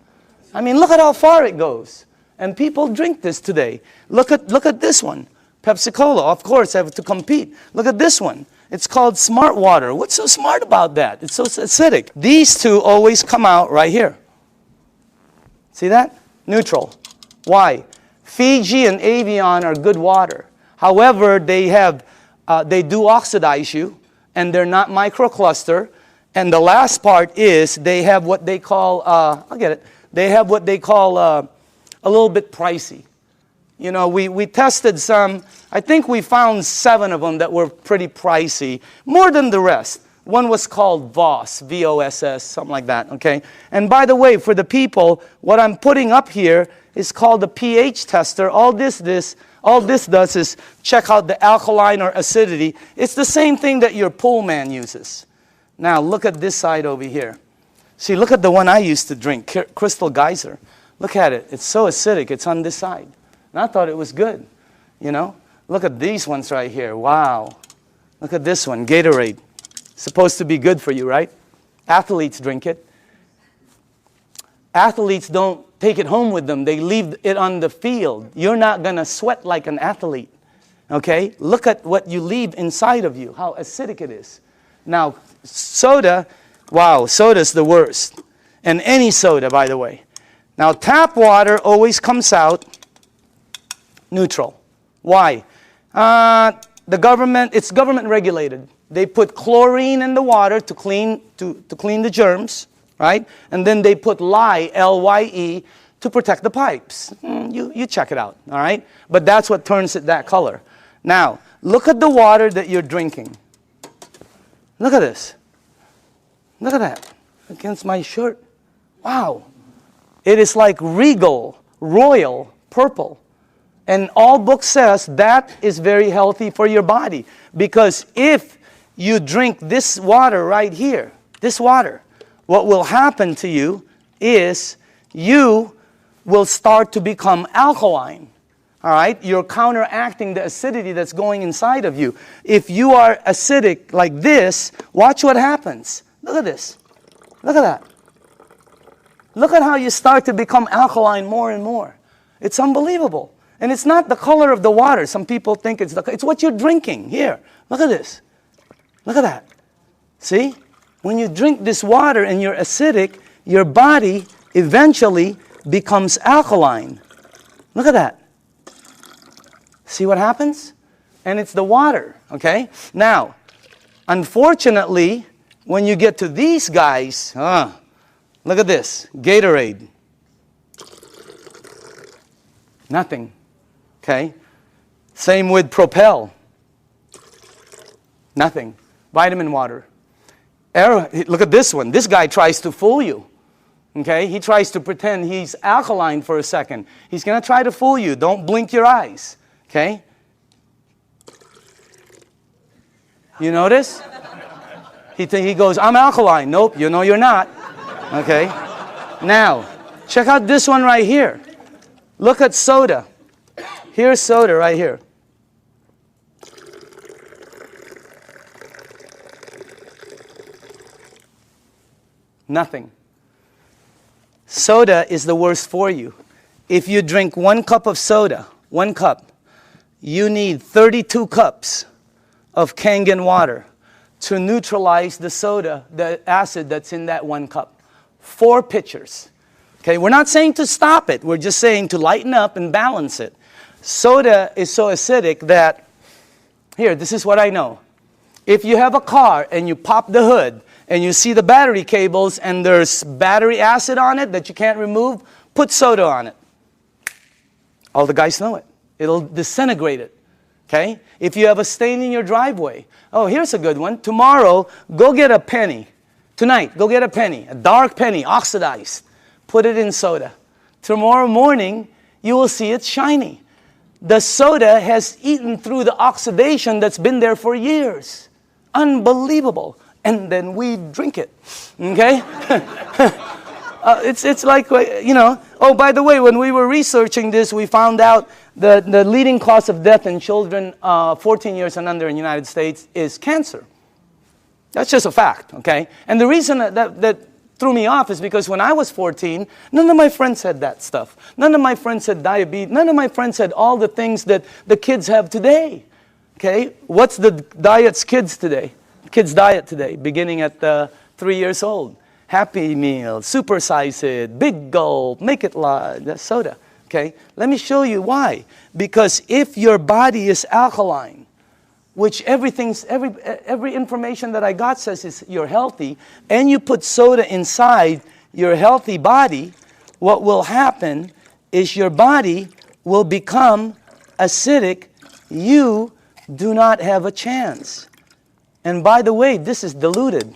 I mean, look at how far it goes. And people drink this today. Look at this one. Pepsi-Cola, of course, have to compete. Look at this one. It's called Smart Water. What's so smart about that? It's so acidic. These two always come out right here. See that? Neutral. Why? Fiji and Avion are good water. However, they do oxidize you, and they're not microcluster. And the last part is they have what they call, I'll get it. They have what they call a little bit pricey. You know, we tested some. I think we found 7 of them that were pretty pricey, more than the rest. One was called VOSS, V-O-S-S, something like that, okay? And by the way, for the people, what I'm putting up here is called the pH tester. All this does is check out the alkaline or acidity. It's the same thing that your pool man uses. Now, look at this side over here. See, look at the one I used to drink, Crystal Geyser. Look at it. It's so acidic. It's on this side. And I thought it was good, you know. Look at these ones right here. Wow. Look at this one, Gatorade. Supposed to be good for you, right? Athletes drink it. Athletes don't take it home with them. They leave it on the field. You're not going to sweat like an athlete, okay? Look at what you leave inside of you, how acidic it is. Now, soda, wow, soda's the worst. And any soda, by the way. Now, tap water always comes out neutral. Why? It's government regulated. They put chlorine in the water to clean the germs, right? And then they put lye, L-Y-E, to protect the pipes. You check it out, all right? But that's what turns it that color. Now, look at the water that you're drinking. Look at this. Look at that. Against my shirt. Wow. It is like regal, royal, purple. And all book says that is very healthy for your body. Because if you drink this water right here, this water, what will happen to you is you will start to become alkaline. All right? You're counteracting the acidity that's going inside of you. If you are acidic like this, watch what happens. Look at this. Look at that. Look at how you start to become alkaline more and more. It's unbelievable. And it's not the color of the water. Some people think it's what you're drinking. Here, look at this. Look at that. See? When you drink this water and you're acidic, your body eventually becomes alkaline. Look at that. See what happens? And it's the water, okay? Now, unfortunately, when you get to these guys, look at this, Gatorade. Nothing, okay? Same with Propel. Nothing. Vitamin water. Look at this one. This guy tries to fool you. Okay? He tries to pretend he's alkaline for a second. He's going to try to fool you. Don't blink your eyes. Okay? You notice? He goes, I'm alkaline. Nope, you know you're not. Okay? Now, check out this one right here. Look at soda. Here's soda right here. Nothing. Soda is the worst for you. If you drink 1 cup of soda, 1 cup, you need 32 cups of Kangen water to neutralize the soda, the acid that's in that 1 cup. 4 pitchers. Okay, we're not saying to stop it. We're just saying to lighten up and balance it. Soda is so acidic that, here, this is what I know. If you have a car and you pop the hood and you see the battery cables and there's battery acid on it that you can't remove, put soda on it. All the guys know it. It'll disintegrate it. Okay? If you have a stain in your driveway, oh, here's a good one. Tomorrow, go get a penny. Tonight, go get a penny, a dark penny, oxidized. Put it in soda. Tomorrow morning, you will see it's shiny. The soda has eaten through the oxidation that's been there for years. Unbelievable. And then we drink it. Okay? It's like, you know. Oh, by the way, when we were researching this, we found out the leading cause of death in children 14 years and under in the United States is cancer. That's just a fact, okay? And the reason that threw me off is because when I was 14, none of my friends had that stuff. None of my friends had diabetes. None of my friends had all the things that the kids have today, okay? What's the diets kids today? Kids' diet today, beginning at 3 years old. Happy Meal, supersize it, big gulp, make it large, soda, okay? Let me show you why. Because if your body is alkaline, which every information that I got says is you're healthy, and you put soda inside your healthy body, what will happen is your body will become acidic. You do not have a chance. And by the way, this is diluted.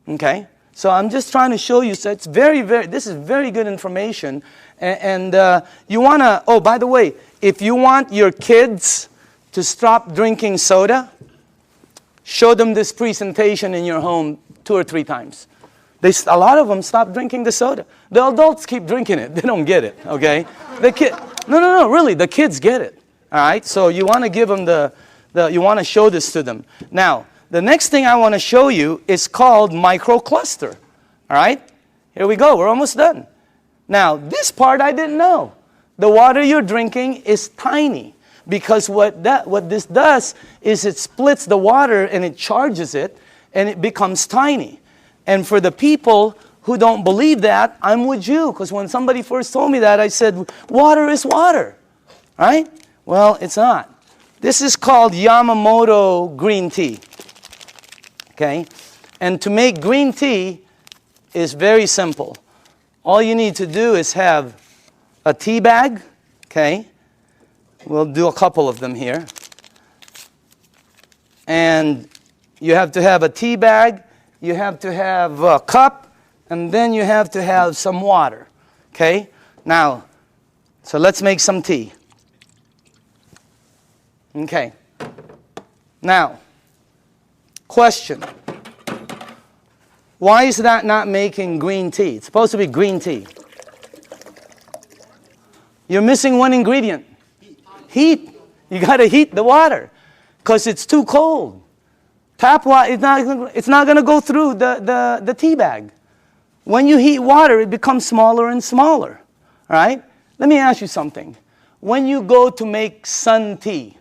Okay? So I'm just trying to show you, so it's this is very good information. And you want to, oh, by the way, if you want your kids to stop drinking soda, show them this presentation in your home 2 or 3 times. A lot of them stop drinking the soda. The adults keep drinking it. They don't get it, okay? No, really, the kids get it, all right? So you want to give them you want to show this to them. Now, the next thing I want to show you is called microcluster, all right? Here we go. We're almost done. Now, this part I didn't know. The water you're drinking is tiny. Because what this does is it splits the water and it charges it and it becomes tiny. And for the people who don't believe that, I'm with you. Because when somebody first told me that, I said, water is water. Right? Well, it's not. This is called Yamamoto green tea. Okay? And to make green tea is very simple. All you need to do is have a tea bag. Okay? We'll do a couple of them here. And you have to have a tea bag, you have to have a cup, and then you have to have some water. Okay? Now, so let's make some tea. Okay. Now, question. Why is that not making green tea? It's supposed to be green tea. You're missing one ingredient. Heat. You got to heat the water because it's too cold. Tap water, it's not going to go through the tea bag. When you heat water, it becomes smaller and smaller. All right? Let me ask you something. When you go to make sun tea,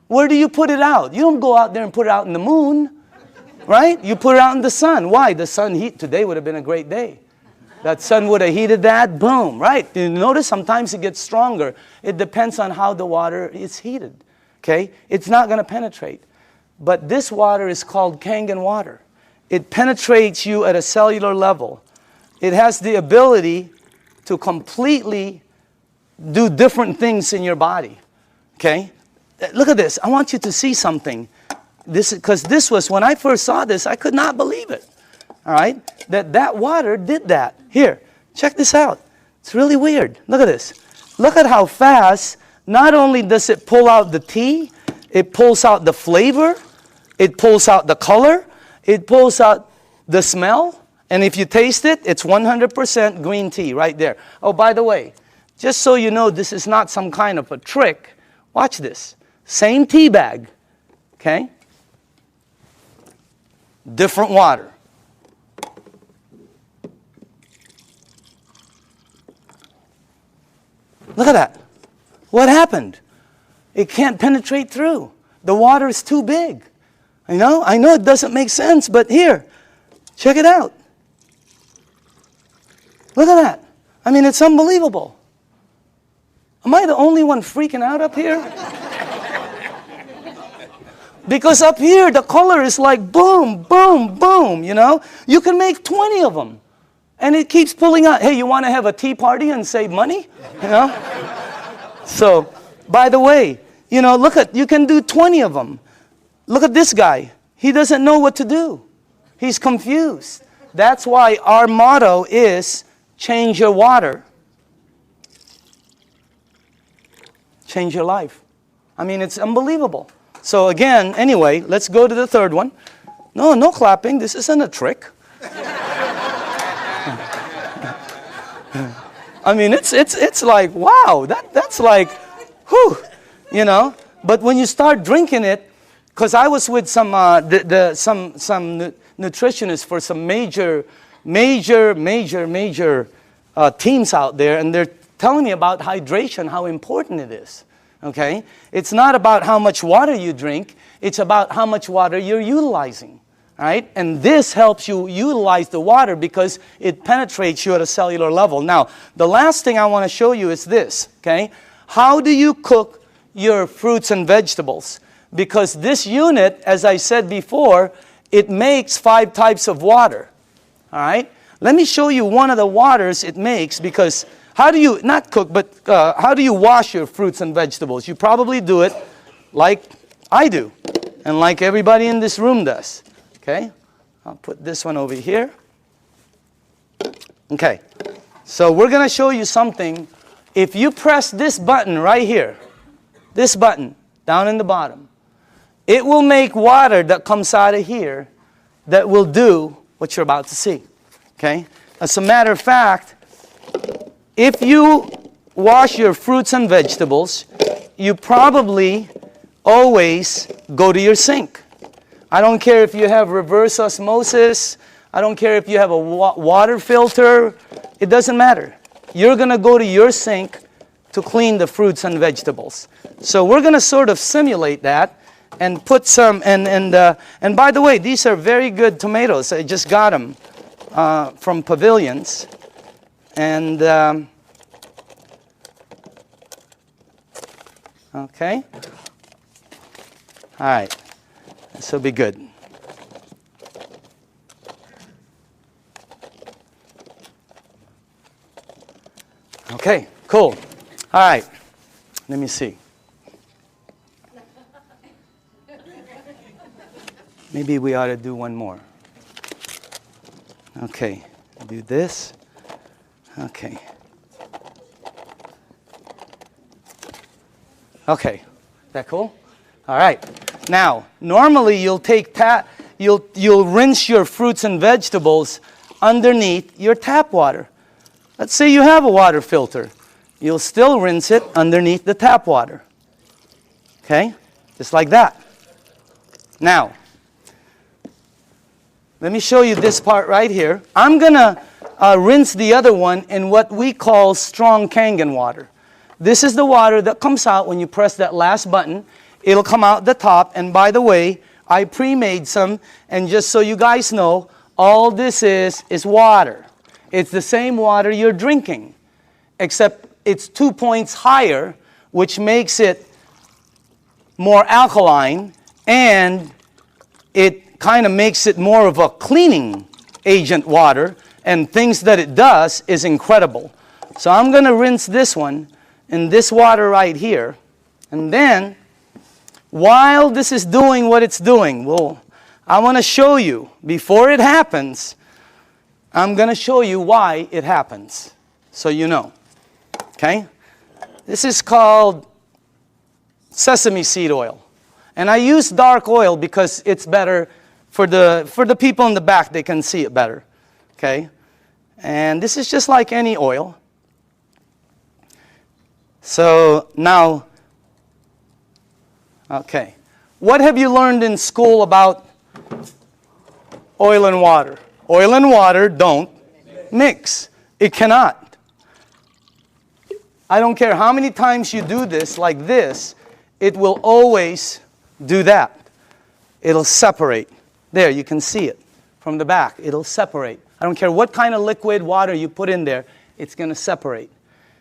where do you put it out? You don't go out there and put it out in the moon, right? You put it out in the sun. Why? The sun heat. Today would have been a great day. That sun would have heated that, boom, right? You notice sometimes it gets stronger. It depends on how the water is heated, okay? It's not going to penetrate. But this water is called Kangen water. It penetrates you at a cellular level. It has the ability to completely do different things in your body, okay? Look at this. I want you to see something. Because this was, when I first saw this, I could not believe it. All right? That water did that. Here, check this out. It's really weird. Look at this. Look at how fast, not only does it pull out the tea, it pulls out the flavor, it pulls out the color, it pulls out the smell, and if you taste it, it's 100% green tea right there. Oh, by the way, just so you know this is not some kind of a trick, watch this. Same tea bag, okay? Different water. Look at that. What happened? It can't penetrate through. The water is too big. I know it doesn't make sense, but here, check it out. Look at that. I mean, it's unbelievable. Am I the only one freaking out up here? Because up here, the color is like boom, boom, boom, you know? You can make 20 of them. And it keeps pulling out. Hey, you want to have a tea party and save money? You know? So, by the way, you know, you can do 20 of them. Look at this guy. He doesn't know what to do. He's confused. That's why our motto is change your water. Change your life. I mean, it's unbelievable. So again, anyway, let's go to the third one. No clapping. This isn't a trick. I mean, it's like, wow, that's like, whew, you know. But when you start drinking it, because I was with some nutritionists for some major teams out there, and they're telling me about hydration, how important it is. Okay? It's not about how much water you drink, it's about how much water you're utilizing. Right? And this helps you utilize the water because it penetrates you at a cellular level. Now, the last thing I want to show you is this. Okay? How do you cook your fruits and vegetables? Because this unit, as I said before, it makes 5 types of water. All right? Let me show you one of the waters it makes, because how do you, not cook, but how do you wash your fruits and vegetables? You probably do it like I do, and like everybody in this room does. Okay? I'll put this one over here. Okay. So we're going to show you something. If you press this button right here, this button down in the bottom, it will make water that comes out of here that will do what you're about to see. Okay? As a matter of fact, if you wash your fruits and vegetables, you probably always go to your sink. I don't care if you have reverse osmosis. I don't care if you have a water filter. It doesn't matter. You're going to go to your sink to clean the fruits and vegetables. So we're going to sort of simulate that and put some, and by the way, these are very good tomatoes. I just got them from Pavilions. And, okay. All right. This will be good. Okay, cool. All right. Let me see. Maybe we ought to do one more. Okay. Do this. Okay. Okay. Is that cool? All right. Now, normally you'll take you'll rinse your fruits and vegetables underneath your tap water. Let's say you have a water filter. You'll still rinse it underneath the tap water. Okay? Just like that. Now, let me show you this part right here. I'm going to rinse the other one in what we call strong Kangen water. This is the water that comes out when you press that last button. It'll come out the top. And by the way, I pre-made some. And just so you guys know, all this is water. It's the same water you're drinking, except it's 2 points higher, which makes it more alkaline, and it kind of makes it more of a cleaning agent water, and things that it does is incredible. So I'm going to rinse this one in this water right here, and then while this is doing what it's doing, well, I want to show you, before it happens, I'm going to show you why it happens, so you know. Okay? This is called sesame seed oil. And I use dark oil because it's better for the people in the back. They can see it better. Okay? And this is just like any oil. So now, okay. What have you learned in school about oil and water? Oil and water don't mix. It cannot. I don't care how many times you do this like this, it will always do that. It'll separate. There, you can see it from the back. It'll separate. I don't care what kind of liquid water you put in there, it's going to separate.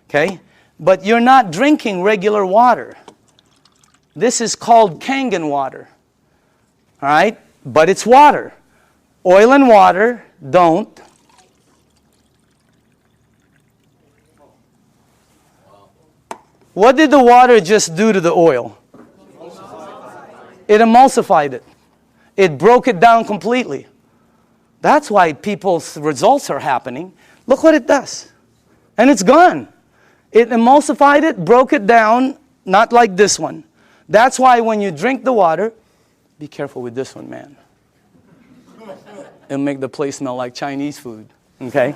Okay? But you're not drinking regular water. This is called Kangen water. All right? But it's water. Oil and water don't. What did the water just do to the oil? It emulsified it. It broke it down completely. That's why people's results are happening. Look what it does. And it's gone. It emulsified it, broke it down, not like this one. That's why when you drink the water, be careful with this one, man. It'll make the place smell like Chinese food, okay?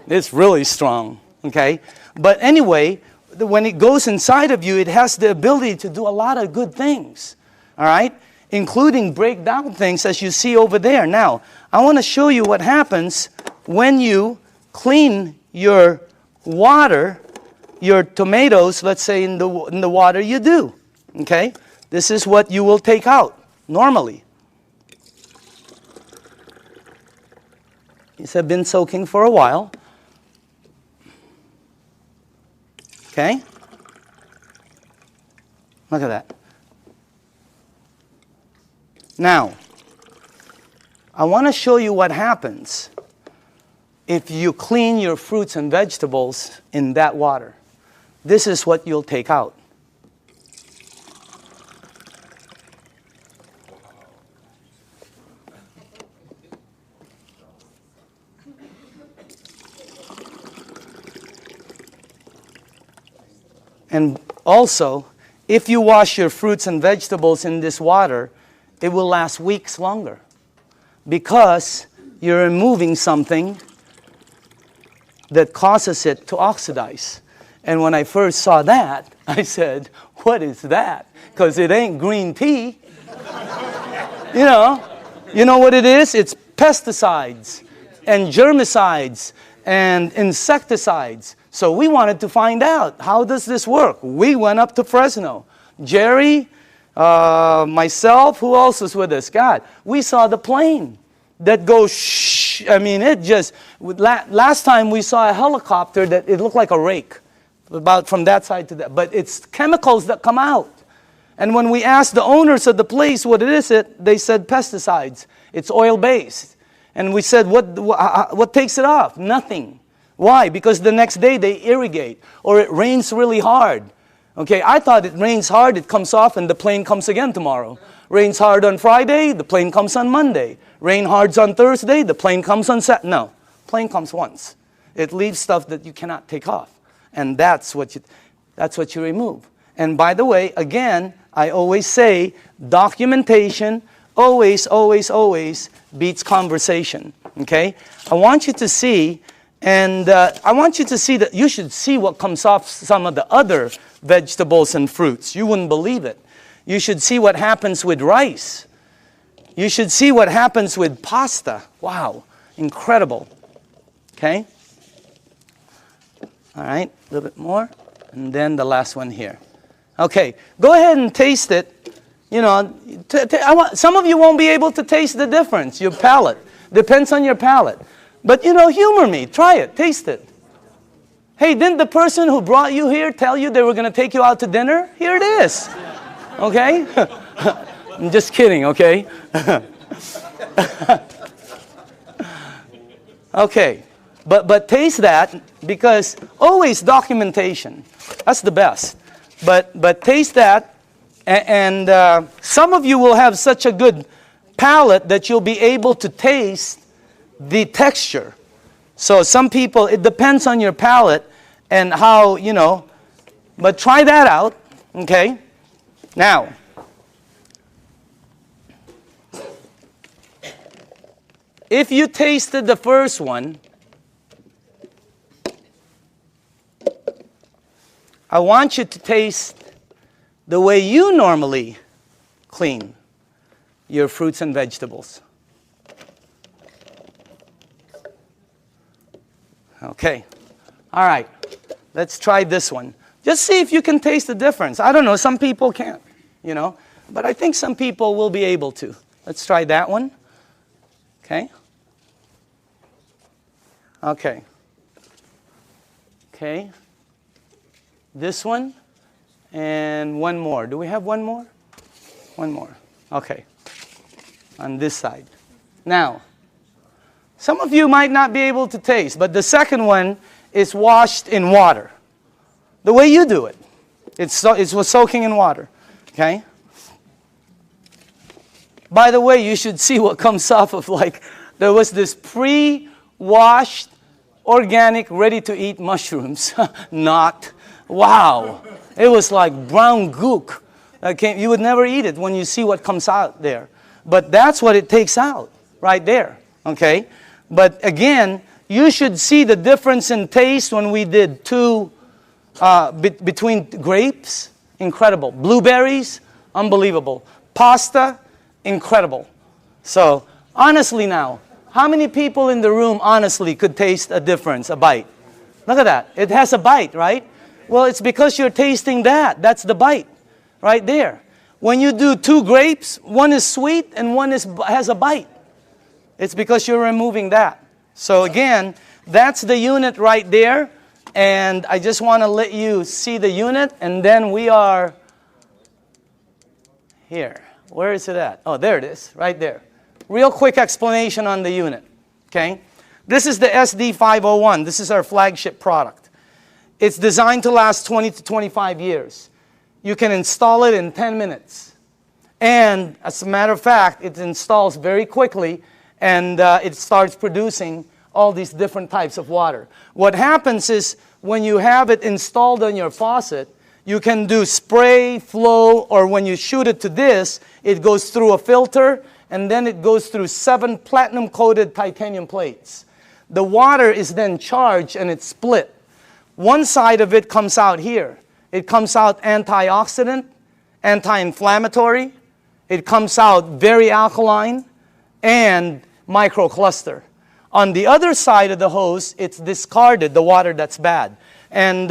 It's really strong, okay? But anyway, when it goes inside of you, it has the ability to do a lot of good things, all right? Including break down things as you see over there. Now, I want to show you what happens when you clean your water, your tomatoes, let's say in the water you do, okay? This is what you will take out normally. These have been soaking for a while. Okay? Look at that. Now, I want to show you what happens if you clean your fruits and vegetables in that water. This is what you'll take out. And also, if you wash your fruits and vegetables in this water, it will last weeks longer because you're removing something that causes it to oxidize. And when I first saw that, I said, what is that? Because it ain't green tea. You know what it is? It's pesticides and germicides and insecticides. So we wanted to find out, how does this work? We went up to Fresno. Jerry, myself, who else was with us? God, we saw the plane that goes shh. I mean, it just, last time we saw a helicopter that it looked like a rake, about from that side to that. But it's chemicals that come out. And when we asked the owners of the place what it is, they said pesticides. It's oil-based. And we said, what takes it off? Nothing. Why? Because the next day they irrigate, or it rains really hard. Okay, I thought it rains hard, it comes off, and the plane comes again tomorrow. Rains hard on Friday, the plane comes on Monday. Rain hard on Thursday, the plane comes on Saturday. No, plane comes once. It leaves stuff that you cannot take off. And that's what you remove. And by the way, again, I always say, documentation always, always, always beats conversation. Okay? I want you to see. And I want you to see that you should see what comes off some of the other vegetables and fruits. You wouldn't believe it. You should see what happens with rice. You should see what happens with pasta. Wow, incredible. Okay? All right, a little bit more. And then the last one here. Okay, go ahead and taste it. You know, some of you won't be able to taste the difference. Your palate. Depends on your palate. But, humor me. Try it. Taste it. Hey, didn't the person who brought you here tell you they were going to take you out to dinner? Here it is. Okay? I'm just kidding, okay? Okay. But taste that, because always documentation. That's the best. But taste that, and some of you will have such a good palate that you'll be able to taste the texture. So some people, it depends on your palate and how, but try that out, okay? Now, if you tasted the first one, I want you to taste the way you normally clean your fruits and vegetables. Okay. All right. Let's try this one. Just see if you can taste the difference. I don't know. Some people can't, but I think some people will be able to. Let's try that one. Okay. Okay. Okay. This one. And one more. Do we have one more? One more. Okay. On this side. Now, some of you might not be able to taste, but the second one is washed in water. The way you do it. It was soaking in water. Okay? By the way, you should see what comes off of, like, there was this pre-washed, organic, ready-to-eat mushrooms. Not. Wow. It was like brown gook. You would never eat it when you see what comes out there. But that's what it takes out right there. Okay? But again, you should see the difference in taste when we did two between grapes. Incredible. Blueberries. Unbelievable. Pasta. Incredible. So, honestly now, how many people in the room honestly could taste a difference, a bite? Look at that. It has a bite, right? Well, it's because you're tasting that. That's the bite right there. When you do two grapes, one is sweet and one has a bite. It's because you're removing that. So again, that's the unit right there. And I just want to let you see the unit. And then we are here. Where is it at? Oh, there it is, right there. Real quick explanation on the unit. Okay? This is the SD501. This is our flagship product. It's designed to last 20 to 25 years. You can install it in 10 minutes. And as a matter of fact, it installs very quickly and it starts producing all these different types of water. What happens is when you have it installed on your faucet, you can do spray, flow, or when you shoot it to this, it goes through a filter and then it goes through 7 platinum-coated titanium plates. The water is then charged and it's split. One side of it comes out here. It comes out antioxidant, anti-inflammatory. It comes out very alkaline and microcluster. On the other side of the hose, it's discarded, the water that's bad. And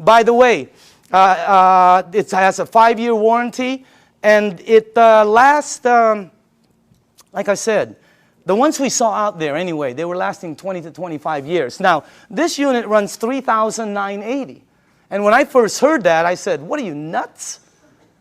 by the way, it has a 5-year warranty and it lasts, like I said, the ones we saw out there anyway, they were lasting 20 to 25 years. Now, this unit runs $3,980. And when I first heard that, I said, what are you, nuts?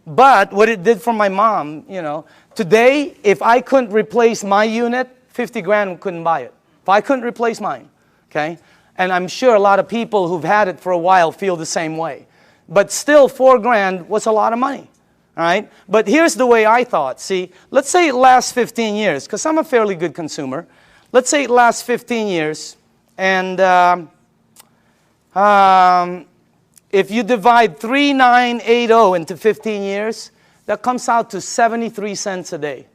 But what it did for my mom, you know, today, if I couldn't replace my unit, 50 grand couldn't buy it. If I couldn't replace mine, okay? And I'm sure a lot of people who've had it for a while feel the same way. But still, 4 grand was a lot of money. All right? But here's the way I thought. See, let's say it lasts 15 years, because I'm a fairly good consumer. Let's say it lasts 15 years, and if you divide 3,980 into 15 years, that comes out to 73 cents a day.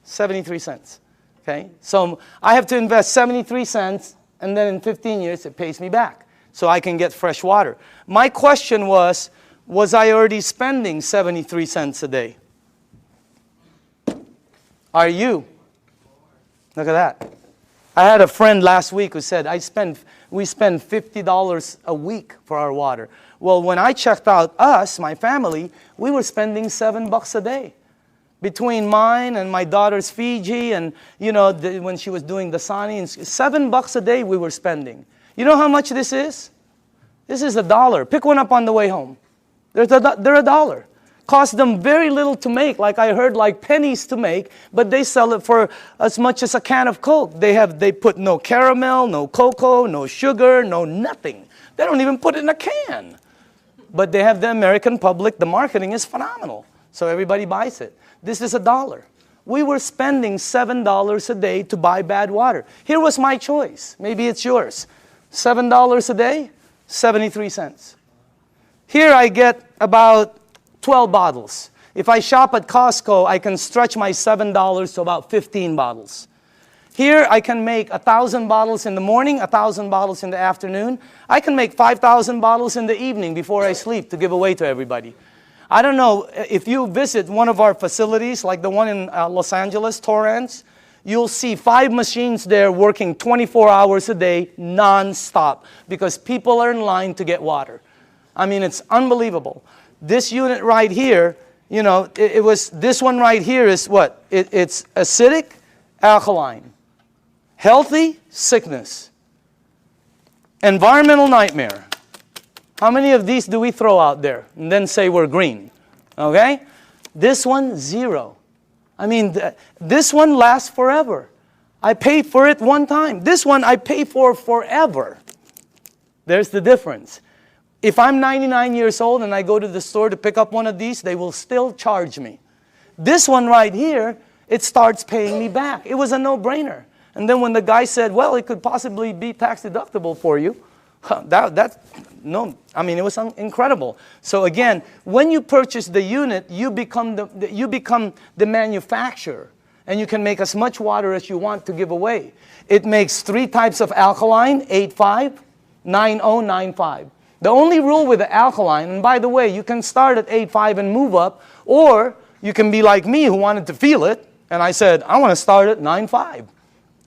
73 cents. Okay? So I have to invest 73 cents, and then in 15 years, it pays me back. So I can get fresh water. My question was I already spending 73 cents a day? Are you? Look at that. I had a friend last week who said, we spend $50 a week for our water. Well, when I checked out my family, we were spending $7 a day. Between mine and my daughter's Fiji and, you know, when she was doing the Dasani, $7 a day we were spending. You know how much this is? This is $1. Pick one up on the way home. They're $1. Cost them very little to make, like I heard, like pennies to make, but they sell it for as much as a can of Coke. They put no caramel, no cocoa, no sugar, no nothing. They don't even put it in a can. But they have the American public, the marketing is phenomenal. So everybody buys it. This is $1. We were spending $7 a day to buy bad water. Here was my choice. Maybe it's yours. $7 a day, 73 cents. Here I get about 12 bottles. If I shop at Costco, I can stretch my $7 to about 15 bottles. Here I can make 1,000 bottles in the morning, 1,000 bottles in the afternoon. I can make 5,000 bottles in the evening before I sleep to give away to everybody. I don't know, if you visit one of our facilities, like the one in Los Angeles, Torrance, you'll see 5 machines there working 24 hours a day, non-stop, because people are in line to get water. I mean, it's unbelievable. This unit right here you know, it was, this one right here is what? It's acidic, alkaline. Healthy, sickness. Environmental nightmare. How many of these do we throw out there and then say we're green? Okay? This one, 0. I mean, this one lasts forever. I pay for it one time. This one I pay for forever. There's the difference. If I'm 99 years old and I go to the store to pick up one of these, they will still charge me. This one right here, it starts paying me back. It was a no-brainer. And then when the guy said, well, it could possibly be tax deductible for you, it was incredible. So again, when you purchase the unit, you become the manufacturer. And you can make as much water as you want to give away. It makes 3 types of alkaline, 8.5, 9.0, 9.5. The only rule with the alkaline, and by the way, you can start at 8.5 and move up, or you can be like me who wanted to feel it, and I said, I want to start at 9.5.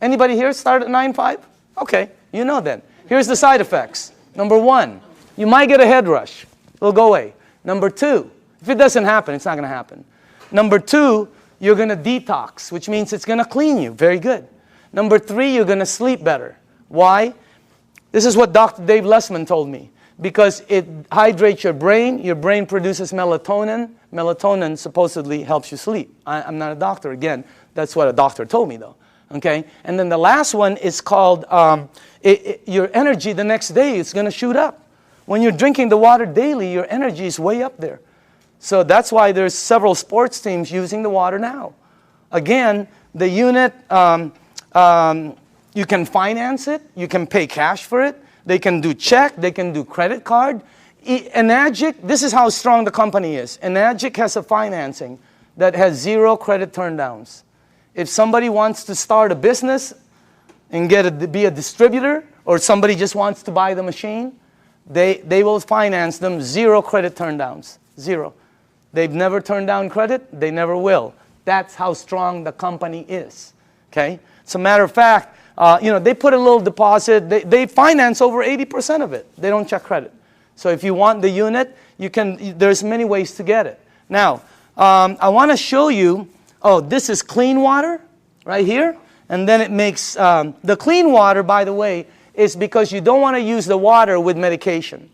Anybody here start at 9.5? Okay, you know then. Here's the side effects. Number 1, you might get a head rush. It'll go away. Number 2, if it doesn't happen, it's not going to happen. Number 2, you're going to detox, which means it's going to clean you. Very good. Number 3, you're going to sleep better. Why? This is what Dr. Dave Lessman told me. Because it hydrates your brain produces melatonin. Melatonin supposedly helps you sleep. I'm not a doctor. Again, that's what a doctor told me though. Okay? And then the last one is called, your energy the next day is going to shoot up. When you're drinking the water daily, your energy is way up there. So that's why there's several sports teams using the water now. Again, the unit, you can finance it. You can pay cash for it. They can do check. They can do credit card. Enagic, this is how strong the company is. Enagic has a financing that has 0 credit turndowns. If somebody wants to start a business and be a distributor, or somebody just wants to buy the machine, they will finance them 0 credit turndowns. 0. They've never turned down credit. They never will. That's how strong the company is. Okay? As a matter of fact, they put a little deposit. They finance over 80% of it. They don't check credit. So if you want the unit, there's many ways to get it. Now, I want to show you, this is clean water right here. And then it makes, the clean water, by the way, is because you don't want to use the water with medication.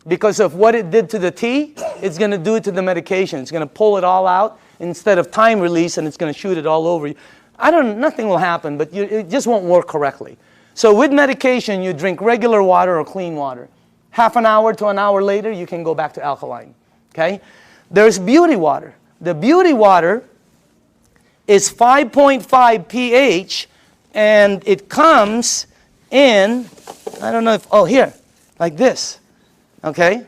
Because of what it did to the tea, it's going to do it to the medication. It's going to pull it all out instead of time release, and it's going to shoot it all over you. Nothing will happen, but it just won't work correctly. So with medication, you drink regular water or clean water. Half an hour to an hour later, you can go back to alkaline. Okay? There's beauty water. The beauty water is 5.5 pH, and it comes in, I don't know if, here, like this. Okay?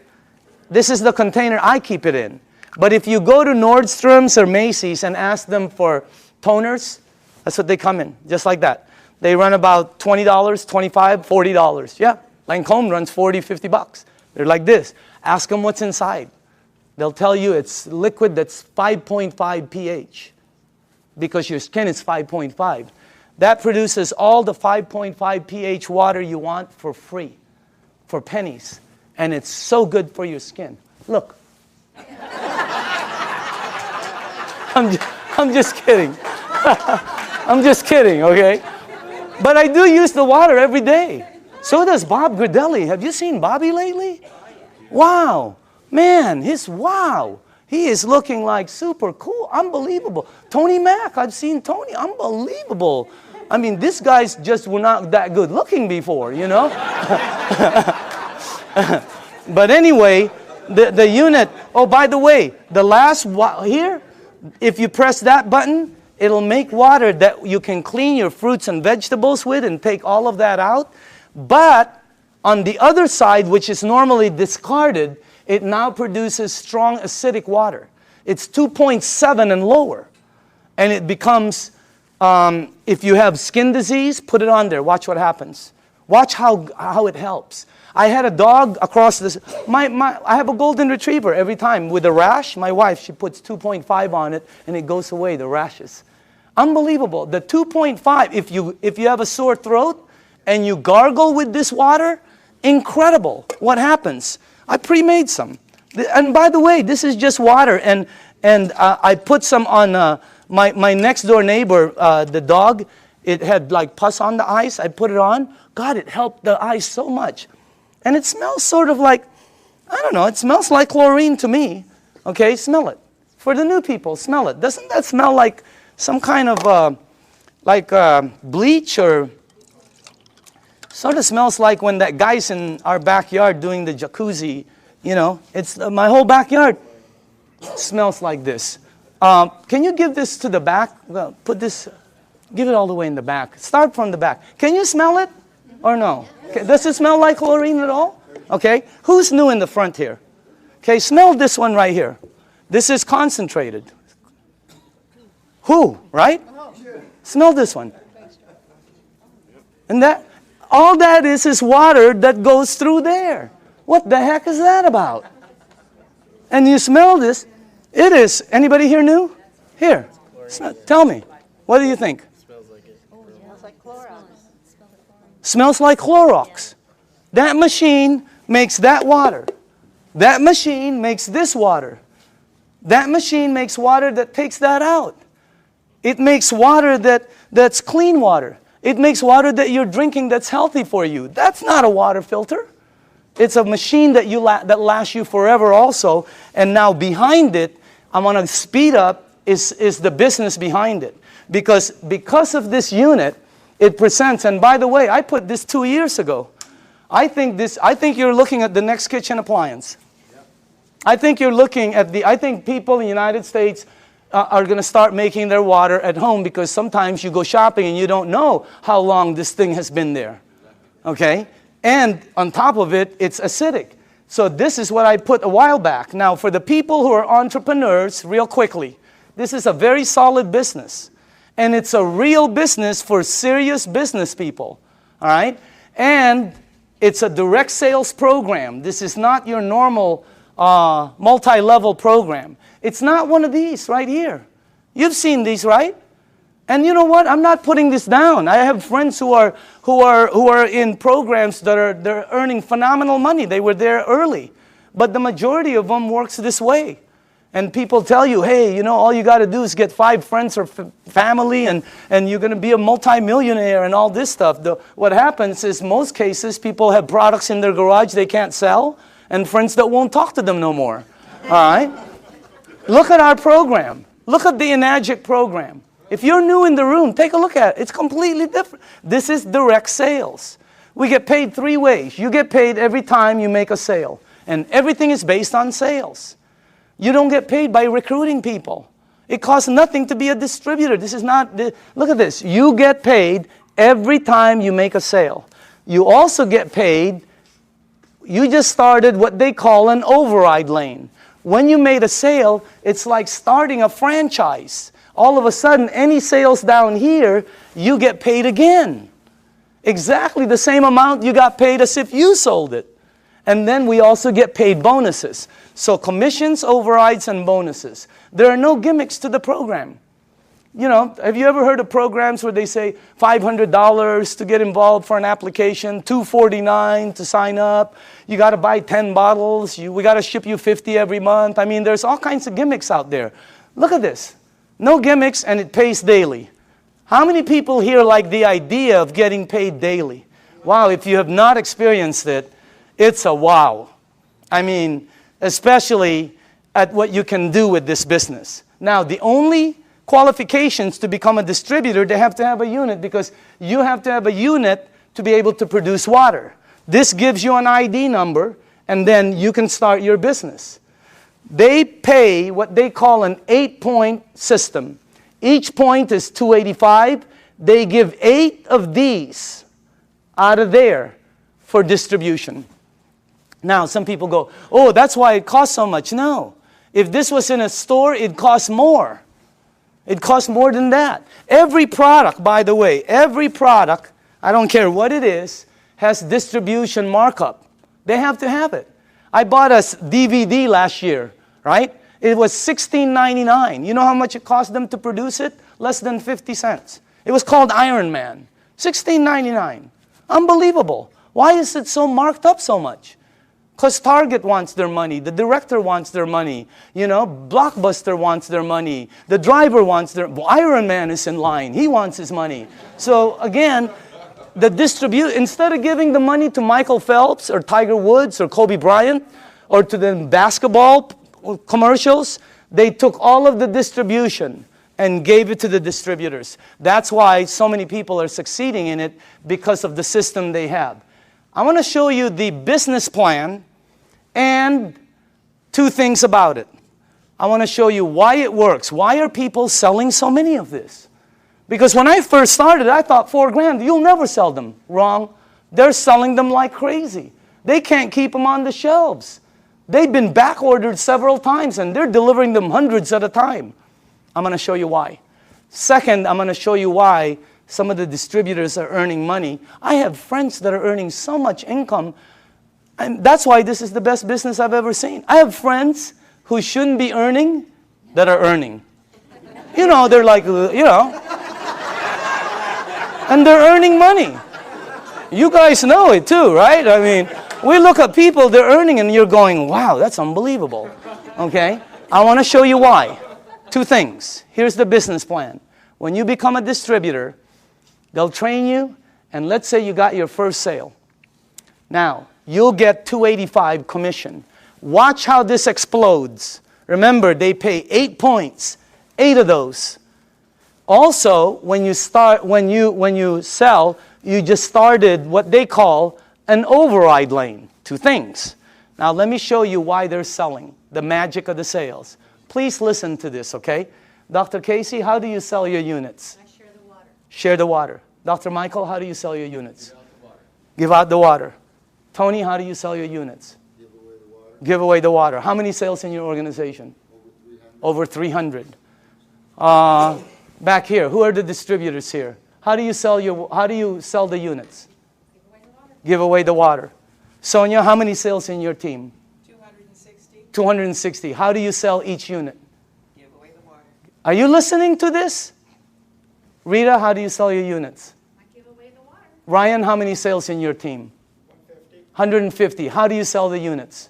This is the container I keep it in. But if you go to Nordstrom's or Macy's and ask them for toners, that's what they come in, just like that. They run about $20, $25, $40. Yeah, Lancome runs $40, $50. They're like this. Ask them what's inside. They'll tell you it's liquid that's 5.5 pH because your skin is 5.5. That produces all the 5.5 pH water you want for free, for pennies. And it's so good for your skin. Look. I'm just kidding. I'm just kidding, okay? But I do use the water every day. So does Bob Gridelli. Have you seen Bobby lately? Wow. Man, wow. He is looking like super cool. Unbelievable. Tony Mack, I've seen Tony. Unbelievable. I mean, these guys just were not that good looking before, you know? But anyway, the unit, by the way, the last here, if you press that button, it'll make water that you can clean your fruits and vegetables with and take all of that out. But on the other side, which is normally discarded, it now produces strong acidic water. It's 2.7 and lower. And it becomes, if you have skin disease, put it on there. Watch what happens. Watch how it helps. I had a dog across this. I have a golden retriever every time with a rash. My wife, she puts 2.5 on it, and it goes away, the rashes. Unbelievable. The 2.5, if you have a sore throat and you gargle with this water, incredible. What happens? I pre-made some. And by the way, this is just water. And I put some on my next door neighbor, the dog. It had like pus on the ice. I put it on. God, it helped the ice so much. And it smells sort of like, I don't know, it smells like chlorine to me. Okay, smell it. For the new people, smell it. Doesn't that smell like some kind of bleach, or sort of smells like when that guy's in our backyard doing the jacuzzi, you know? It's my whole backyard smells like this. Can you give this to the back? Well, give it all the way in the back. Start from the back. Can you smell it or no? Okay. Does it smell like chlorine at all? Okay. Who's new in the front here? Okay, smell this one right here. This is concentrated. Who, right? Smell this one. And all that is water that goes through there. What the heck is that about? And you smell this. It is. Anybody here new? Here. Tell me. What do you think? Smells like it. Smells like Clorox. Smells like Clorox. That machine makes that water. That machine makes this water. That machine makes water that takes that out. It makes water that's clean water. It makes water that you're drinking that's healthy for you. That's not a water filter. It's a machine that lasts you forever also. And now behind it, I want to speed up, is the business behind it. Because of this unit, it presents, and by the way, I put this 2 years ago. I think you're looking at the next kitchen appliance. I think you're looking at I think people in the United States are going to start making their water at home, because sometimes you go shopping and you don't know how long this thing has been there. Okay? And on top of it, it's acidic. So this is what I put a while back. Now, for the people who are entrepreneurs, real quickly, this is a very solid business. And it's a real business for serious business people. All right? And it's a direct sales program. This is not your normal multi-level program. It's not one of these right here. You've seen these, right? And you know what? I'm not putting this down. I have friends who are in programs they're earning phenomenal money. They were there early. But the majority of them works this way. And people tell you, hey, you know, all you got to do is get 5 friends or family, and you're going to be a multimillionaire and all this stuff. What happens is, most cases, people have products in their garage they can't sell, and friends that won't talk to them no more. All right? Look at our program. Look at the Enagic program. If you're new in the room, take a look at it. It's completely different. This is direct sales. We get paid 3 ways. You get paid every time you make a sale. And everything is based on sales. You don't get paid by recruiting people. It costs nothing to be a distributor. This is not, look at this. You get paid every time you make a sale. You also get paid, you just started what they call an override lane. When you made a sale, it's like starting a franchise. All of a sudden, any sales down here, you get paid again. Exactly the same amount you got paid as if you sold it. And then we also get paid bonuses. So commissions, overrides, and bonuses. There are no gimmicks to the program. You know, have you ever heard of programs where they say $500 to get involved for an application, $249 to sign up, you got to buy 10 bottles, we got to ship you 50 every month. I mean, there's all kinds of gimmicks out there. Look at this. No gimmicks, and it pays daily. How many people here like the idea of getting paid daily? Wow, if you have not experienced it, it's a wow. I mean, especially at what you can do with this business. Now, the only qualifications to become a distributor, they have to have a unit, because you have to have a unit to be able to produce water. This gives you an ID number, and then you can start your business. They pay what they call an 8-point system. Each point is $285. They give 8 of these out of there for distribution. Now, some people go, oh, that's why it costs so much. No. If this was in a store, it costs more. It costs more than that. Every product, by the way, every product, I don't care what it is, has distribution markup. They have to have it. I bought a DVD last year, right? It was $16.99. You know how much it cost them to produce it? Less than 50 cents. It was called Iron Man. $16.99. Unbelievable. Why is it so marked up so much? Because Target wants their money, the director wants their money, Blockbuster wants their money, the driver wants Iron Man is in line, he wants his money. So again, instead of giving the money to Michael Phelps or Tiger Woods or Kobe Bryant or to the basketball commercials, they took all of the distribution and gave it to the distributors. That's why so many people are succeeding in it, because of the system they have. I want to show you the business plan and two things about it. I want to show you why it works. Why are people selling so many of this? Because when I first started, I thought $4,000, you'll never sell them. Wrong. They're selling them like crazy. They can't keep them on the shelves. They've been back ordered several times and they're delivering them hundreds at a time. I'm going to show you why. Second, I'm going to show you why some of the distributors are earning money. I have friends that are earning so much income, and that's why this is the best business I've ever seen. I have friends who shouldn't be earning that are earning. They're like, and they're earning money. You guys know it too, right? I mean, we look at people, they're earning, and you're going, wow, that's unbelievable. Okay? I want to show you why. Two things. Here's the business plan. When you become a distributor, they'll train you, and let's say you got your first sale. Now, you'll get $285 commission. Watch how this explodes. Remember, they pay 8 points, 8 of those. Also, when you sell, you just started what they call an override lane. Two things. Now, let me show you why they're selling, the magic of the sales. Please listen to this, okay? Dr. Casey, how do you sell your units? I share the water. Share the water. Dr. Michael, how do you sell your units? Give out the water. Tony, how do you sell your units? Give away the water. Give away the water. How many sales in your organization? Over 300. Back here, who are the distributors here? How do you sell the units? Give away the water. Sonia, how many sales in your team? 260. 260. How do you sell each unit? Give away the water. Are you listening to this? Rita, how do you sell your units? I give away the water. Ryan, how many sales in your team? 150. How do you sell the units?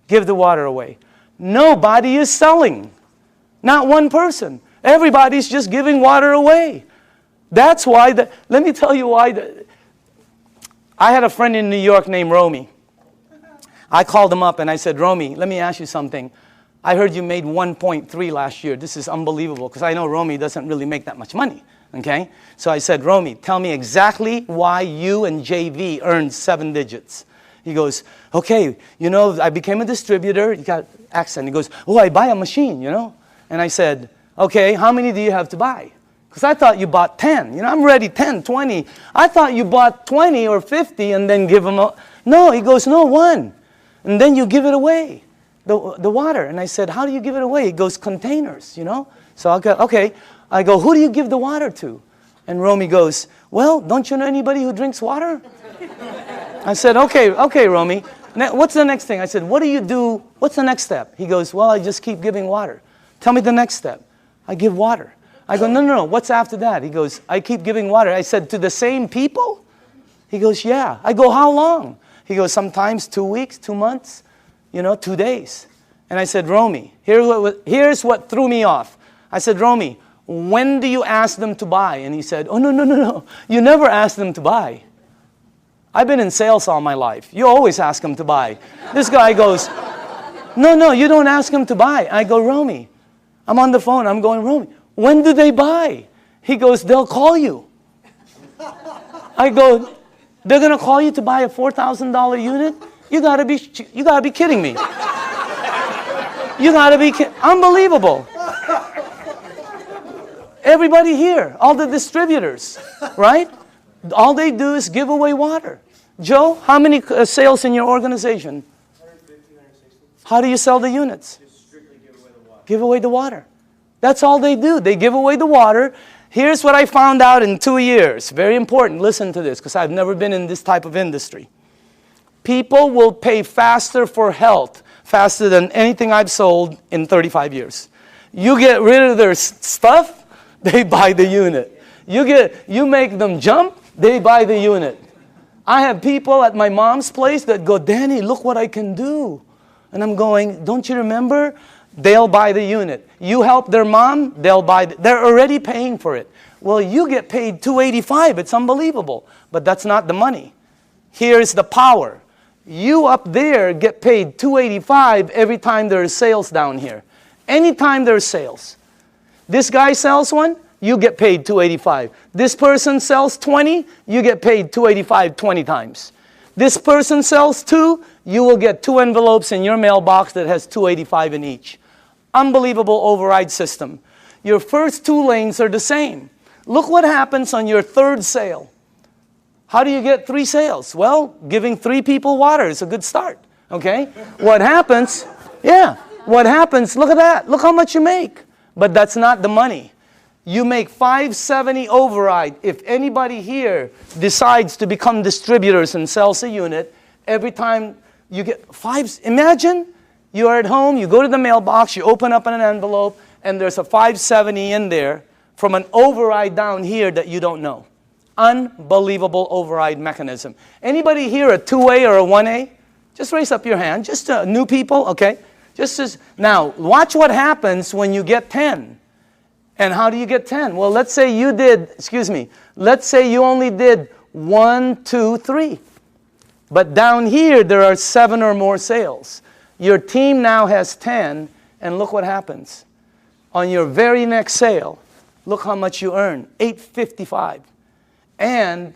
Give the water away. Nobody is selling. Not one person. Everybody's just giving water away. That's why, let me tell you why. I had a friend in New York named Romy. I called him up and I said, Romy, let me ask you something. I heard you made 1.3 last year. This is unbelievable, because I know Romy doesn't really make that much money. Okay? So I said, Romy, tell me exactly why you and JV earned 7 digits. He goes, okay, I became a distributor. He got accent. He goes, oh, I buy a machine, And I said, okay, how many do you have to buy? Because I thought you bought 10. I'm ready, 10, 20. I thought you bought 20 or 50 and then give them No, he goes, no, 1. And then you give it away, the water. And I said, how do you give it away? He goes, containers, So I go, okay. I go, who do you give the water to? And Romy goes, well, don't you know anybody who drinks water? I said, okay, Romy. What's the next thing? I said, what do you do? What's the next step? He goes, well, I just keep giving water. Tell me the next step. I give water. I go, no. What's after that? He goes, I keep giving water. I said, to the same people? He goes, yeah. I go, how long? He goes, sometimes 2 weeks, 2 months, 2 days. And I said, Romy, here's what threw me off. I said, Romy, when do you ask them to buy? And he said, oh, no. You never ask them to buy. I've been in sales all my life. You always ask them to buy. This guy goes, no, you don't ask them to buy. I go, Romy, I'm on the phone. I'm going, Romy, when do they buy? He goes, they'll call you. I go, they're going to call you to buy a $4,000 unit? You gotta be kidding me. You gotta be unbelievable. Everybody here, all the distributors, right? All they do is give away water. Joe, how many sales in your organization? 150, 160. How do you sell the units? Just strictly give away the water. Give away the water. That's all they do. They give away the water. Here's what I found out in 2 years. Very important. Listen to this, because I've never been in this type of industry. People will pay faster for health, faster than anything I've sold in 35 years. You get rid of their stuff, they buy the unit. You make them jump, they buy the unit. I have people at my mom's place that go, Danny, look what I can do. And I'm going, don't you remember? They'll buy the unit. You help their mom, they'll buy. They're already paying for it. Well, you get paid $285. It's unbelievable. But that's not the money. Here's the power. You up there get paid $285 every time there's sales down here. Anytime there's sales. This guy sells one, you get paid $285. This person sells 20, you get paid $285 20 times. This person sells 2, you will get 2 envelopes in your mailbox that has $285 in each. Unbelievable override system. Your first 2 lanes are the same. Look what happens on your 3rd sale. How do you get 3 sales? Well, giving 3 people water is a good start. Okay? What happens? Yeah. What happens? Look at that. Look how much you make. But that's not the money. You make $570 override. If anybody here decides to become distributors and sells a unit, every time you get 5, imagine you're at home, you go to the mailbox, you open up an envelope, and there's a $570 in there from an override down here that you don't know. Unbelievable override mechanism. Anybody here a 2A or a 1A? Just raise up your hand. Just new people, okay? Now, watch what happens when you get 10. And how do you get 10? Well, let's say you did, let's say you only did 1, 2, 3. But down here, there are 7 or more sales. Your team now has 10, and look what happens. On your very next sale, look how much you earn, $855. And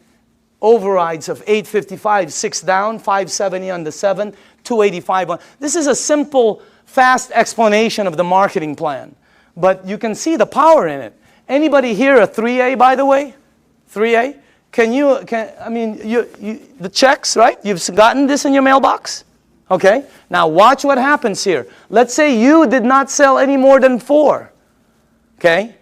overrides of $855, 6 down, $570 on the 7, $285 on. This is a simple, fast explanation of the marketing plan. But you can see the power in it. Anybody here a 3A, by the way? 3A? The checks, right? You've gotten this in your mailbox? Okay. Now watch what happens here. Let's say you did not sell any more than 4. Okay.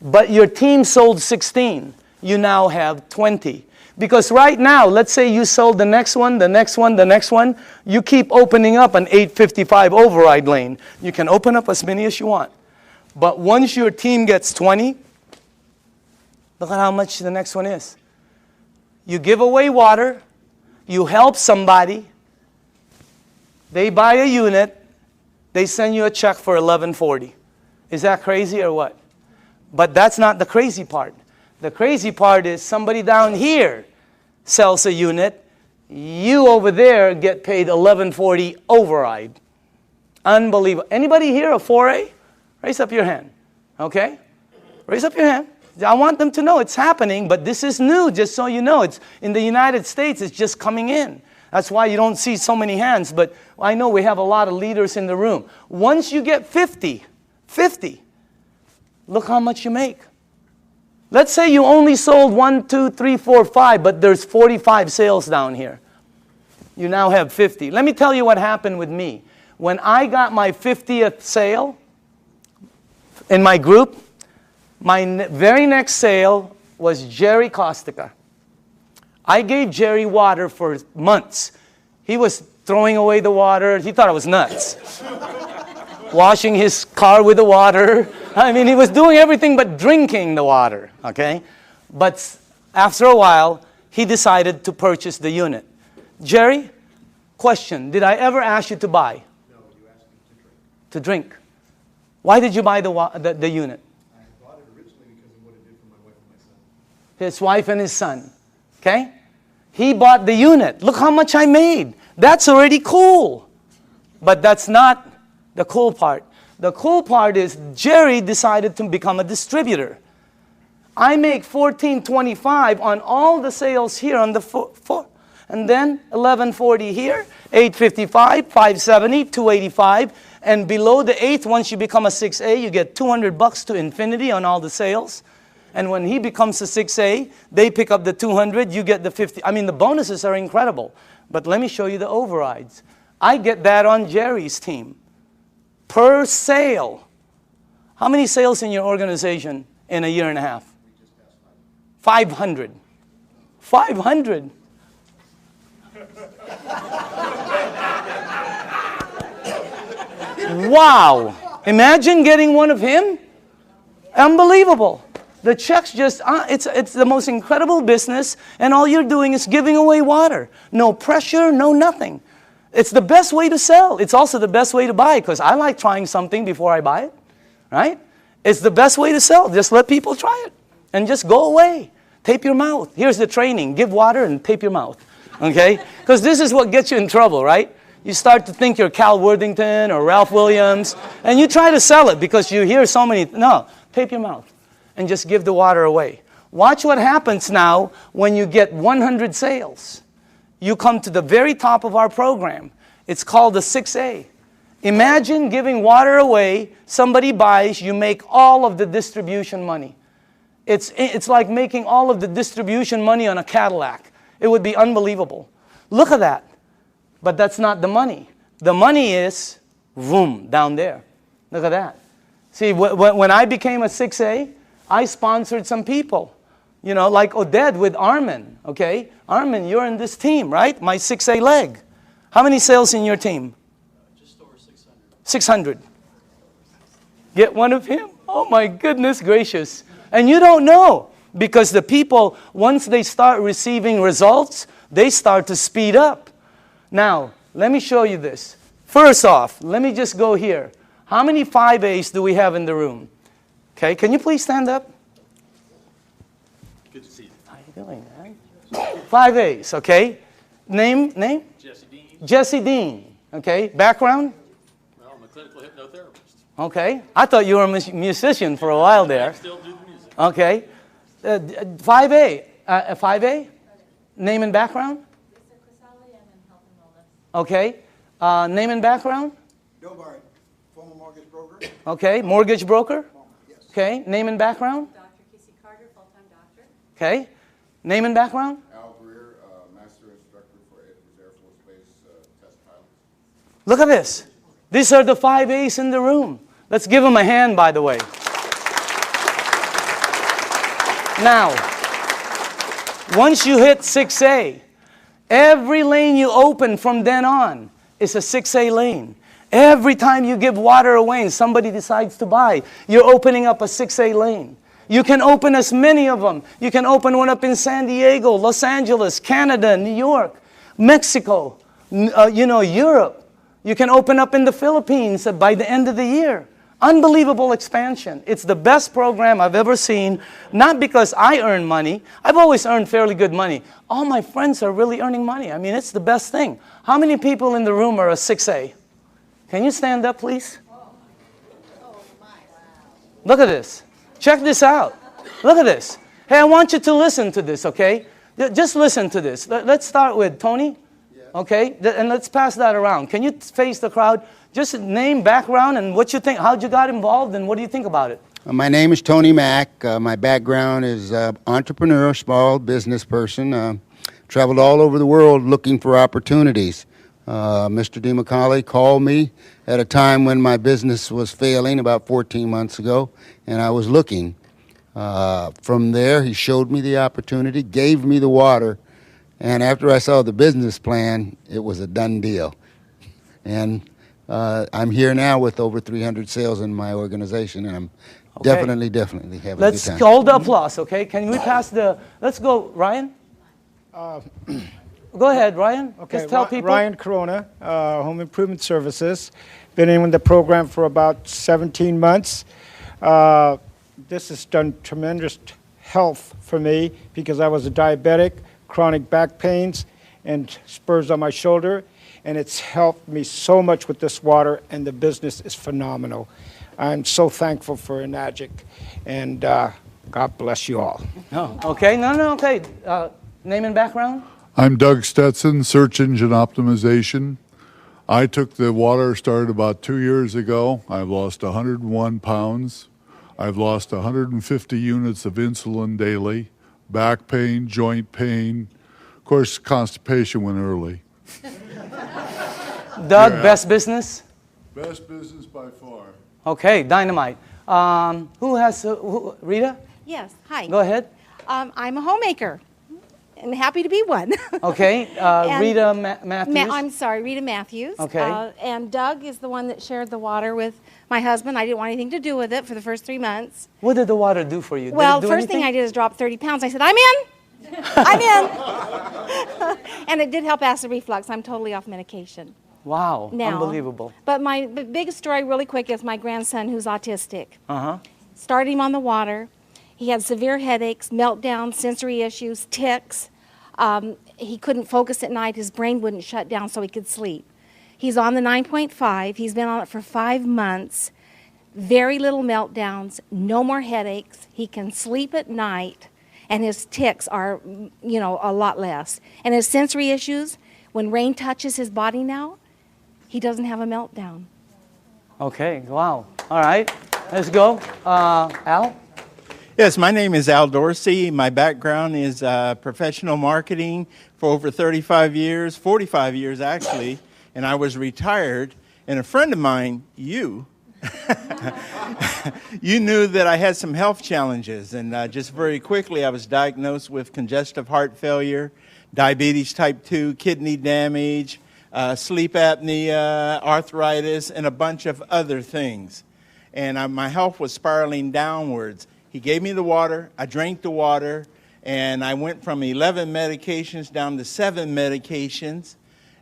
But your team sold 16. You now have 20. Because right now, let's say you sold the next one, the next one, the next one. You keep opening up an 855 override lane. You can open up as many as you want. But once your team gets 20, look at how much the next one is. You give away water. You help somebody. They buy a unit. They send you a check for $1140. Is that crazy or what? But that's not the crazy part. The crazy part is somebody down here sells a unit. You over there get paid $1140 override. Unbelievable. Anybody here a 4A? Raise up your hand. Okay? Raise up your hand. I want them to know it's happening, but this is new, just so you know. It's in the United States, it's just coming in. That's why you don't see so many hands, but I know we have a lot of leaders in the room. Once you get 50, look how much you make. Let's say you only sold 1, 2, 3, 4, 5, but there's 45 sales down here. You now have 50. Let me tell you what happened with me. When I got my 50th sale in my group, my very next sale was Jerry Kostica. I gave Jerry water for months. He was throwing away the water. He thought I was nuts. Washing his car with the water. I mean, he was doing everything but drinking the water, okay? But after a while, he decided to purchase the unit. Jerry, question, did I ever ask you to buy? No, you asked me to drink. Why did you buy the unit? I bought it originally because of what it did for my wife and my son. His wife and his son, okay? He bought the unit. Look how much I made. That's already cool. But that's not the cool part. The cool part is Jerry decided to become a distributor. I make $14.25 on all the sales here on the floor. And then $11.40 here, $8.55, $5.70, $2.85. And below the 8th, once you become a 6A, you get $200 to infinity on all the sales. And when he becomes a 6A, they pick up the 200, you get the 50. I mean, the bonuses are incredible. But let me show you the overrides. I get that on Jerry's team. Per sale. How many sales in your organization in a year and a half? 500. 500. Wow. Imagine getting one of him. Unbelievable. The checks just, it's the most incredible business, and all you're doing is giving away water. No pressure, no nothing. It's the best way to sell. It's also the best way to buy, because I like trying something before I buy it, right? It's the best way to sell. Just let people try it, and just go away. Tape your mouth. Here's the training. Give water and tape your mouth, okay? Because this is what gets you in trouble, right? You start to think you're Cal Worthington or Ralph Williams, and you try to sell it because you hear so many, no, tape your mouth and just give the water away. Watch what happens now when you get 100 sales. You come to the very top of our program. It's called the 6A. Imagine giving water away, somebody buys, you make all of the distribution money. It's like making all of the distribution money on a Cadillac. It would be unbelievable. Look at that. But that's not the money. The money is, boom, down there. Look at that. See, when I became a 6A, I sponsored some people. You know, like Oded with Armin, okay? Armin, you're in this team, right? My 6A leg. How many sales in your team? Just over 600. 600. Get one of him? Oh my goodness gracious. And you don't know, because the people, once they start receiving results, they start to speed up. Now, let me show you this. First off, let me just go here. How many 5As do we have in the room? Okay, can you please stand up? Good to see you. How are you doing, man? 5As, okay? Name? Jesse Dean. Jesse Dean, okay? Background? Well, I'm a clinical hypnotherapist. Okay. I thought you were a musician for a while there. I still do the music. Okay. 5A. 5A? Name and background? Okay. Name and background? Bill Barrett, former mortgage broker. Okay. Mortgage broker? Yes. Okay. Name and background? Dr. Casey Carter, full-time doctor. Okay. Name and background? Al Greer, Master Instructor for Edwards Air Force Base Test Pilot. Look at this. These are the 5As in the room. Let's give them a hand, by the way. Now, once you hit 6A, every lane you open from then on is a 6A lane. Every time you give water away and somebody decides to buy, you're opening up a 6A lane. You can open as many of them. You can open one up in San Diego, Los Angeles, Canada, New York, Mexico, Europe. You can open up in the Philippines by the end of the year. Unbelievable expansion. It's the best program I've ever seen, not because I earn money. I've always earned fairly good money. All my friends are really earning money. I mean, it's the best thing. How many people in the room are a 6A? Can you stand up, please? Look at this. Check this out. Look at this. Hey, I want you to listen to this, okay? Just listen to this. Let's start with Tony, okay? And let's pass that around. Can you face the crowd? Just name, background, and what you think, how'd you got involved, and what do you think about it? My name is Tony Mack. My background is entrepreneur, small business person. Traveled all over the world looking for opportunities. Mr. DeMacaulay called me at a time when my business was failing about 14 months ago, and I was looking. From there, he showed me the opportunity, gave me the water, and after I saw the business plan, it was a done deal. And I'm here now with over 300 sales in my organization, and I'm definitely having a good time. Let's hold the applause, okay? Can we pass the, let's go, Ryan? Go ahead, Ryan. Okay, Just tell people. Ryan Corona, Home Improvement Services. Been in the program for about 17 months. This has done tremendous health for me because I was a diabetic, chronic back pains, and spurs on my shoulder. And it's helped me so much with this water, and the business is phenomenal. I'm so thankful for Enagic, and God bless you all. Oh, okay. No, okay. Name and background? I'm Doug Stetson, Search Engine Optimization. I took the water, started about 2 years ago. I've lost 101 pounds. I've lost 150 units of insulin daily, back pain, joint pain. Of course, constipation went early. Doug, Yeah. best business? Best business by far. Okay, dynamite. Who has, Rita? Yes, hi. Go ahead. I'm a homemaker, and happy to be one. Okay, And Rita Matthews. I'm sorry, Rita Matthews. Okay. And Doug is the one that shared the water with my husband. I didn't want anything to do with it for the first 3 months. What did the water do for you? Well, did it do first thing I anything? did is drop 30 pounds. I said, I'm in. I'm in. And it did help acid reflux. I'm totally off medication Wow, now. unbelievable. But my biggest story, really quick, is my grandson who's autistic. Uh-huh. Started him on the water. He had severe headaches, meltdowns, sensory issues, tics. He couldn't focus at night. His brain wouldn't shut down so he could sleep. He's on the 9.5. He's been on it for 5 months. Very little meltdowns, no more headaches. He can sleep at night, and his tics are, a lot less. And his sensory issues, when rain touches his body now, he doesn't have a meltdown. Okay, wow. All right, let's go. Al? Yes, my name is Al Dorsey. My background is professional marketing for over 35 years, 45 years actually, and I was retired. And a friend of mine, you knew that I had some health challenges. And just very quickly, I was diagnosed with congestive heart failure, diabetes type 2, kidney damage, sleep apnea, arthritis, and a bunch of other things. And my health was spiraling downwards. He gave me the water, I drank the water, and I went from 11 medications down to 7 medications.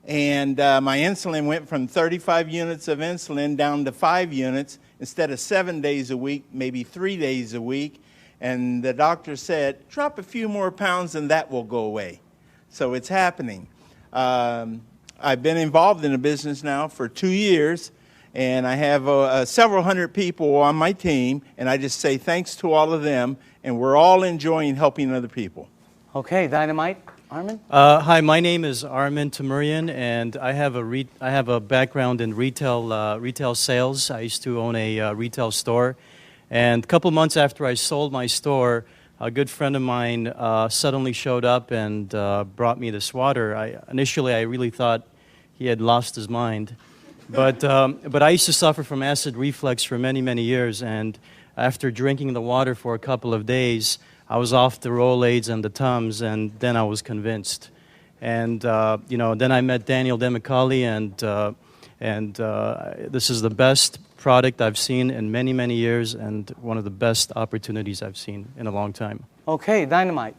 And my insulin went from 35 units of insulin down to 5 units instead of 7 days a week, maybe 3 days a week. And the doctor said, drop a few more pounds and that will go away. So it's happening. I've been involved in the business now for 2 years. And I have several hundred people on my team, and I just say thanks to all of them, and we're all enjoying helping other people. Okay, Dynamite. Armin? Hi, my name is Armin Tamurian, and I have a background in retail sales. I used to own a retail store, and a couple months after I sold my store, a good friend of mine suddenly showed up and brought me this water. Initially, I really thought he had lost his mind. But I used to suffer from acid reflux for many, many years, and after drinking the water for a couple of days, I was off the Rolaids and the Tums, and then I was convinced. And then I met Daniel Demicali, and this is the best product I've seen in many, many years, and one of the best opportunities I've seen in a long time. Okay, Dynamite.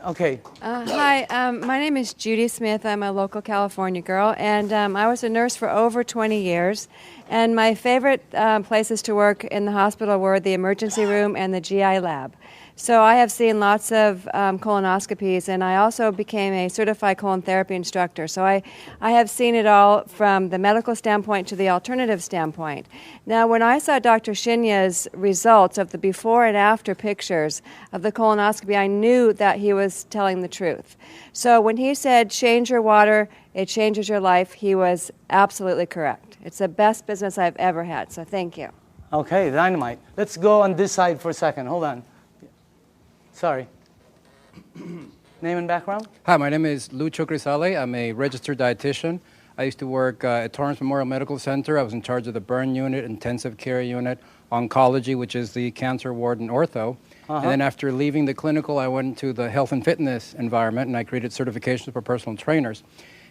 Okay. Hi, my name is Judy Smith. I'm a local California girl, and I was a nurse for over 20 years. And my favorite places to work in the hospital were the emergency room and the GI lab. So I have seen lots of colonoscopies, and I also became a certified colon therapy instructor. So I have seen it all from the medical standpoint to the alternative standpoint. Now, when I saw Dr. Shinya's results of the before and after pictures of the colonoscopy, I knew that he was telling the truth. So when he said, change your water, it changes your life, he was absolutely correct. It's the best business I've ever had, so thank you. Okay, Dynamite. Let's go on this side for a second. Hold on. Sorry. Name and background? Hi, my name is Lucho Grisale. I'm a registered dietitian. I used to work at Torrance Memorial Medical Center. I was in charge of the burn unit, intensive care unit, oncology, which is the cancer ward and ortho. And then after leaving the clinical, I went to the health and fitness environment, and I created certifications for personal trainers.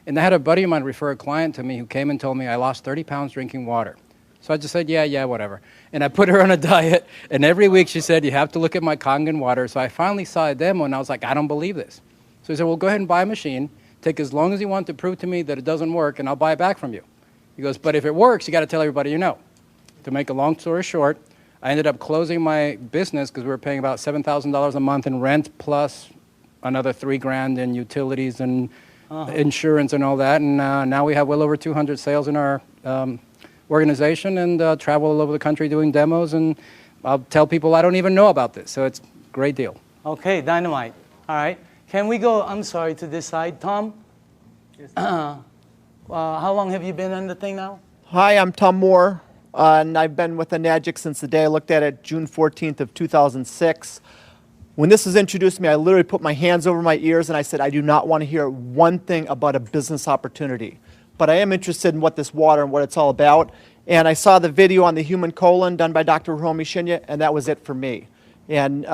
And I had a buddy of mine refer a client to me who came and told me I lost 30 pounds drinking water. So I just said, yeah, whatever. And I put her on a diet, and every week she said, you have to look at my Kangen Water. So I finally saw a demo, and I was like, I don't believe this. So he said, well, go ahead and buy a machine. Take as long as you want to prove to me that it doesn't work, and I'll buy it back from you. He goes, but if it works, you got to tell everybody you know. To make a long story short, I ended up closing my business because we were paying about $7,000 a month in rent plus another $3,000 in utilities and insurance and all that. And now we have well over 200 sales in our organization and travel all over the country doing demos. And I'll tell people I don't even know about this. So it's a great deal. Okay, Dynamite. All right. Can we go, I'm sorry, to this side? Tom? Yes. How long have you been on the thing now? Hi, I'm Tom Moore, and I've been with Enagic since the day I looked at it, June 14th of 2006. When this was introduced to me, I literally put my hands over my ears and I said, I do not want to hear one thing about a business opportunity. But I am interested in what this water and what it's all about. And I saw the video on the human colon done by Dr. Hiromi Shinya, and that was it for me. And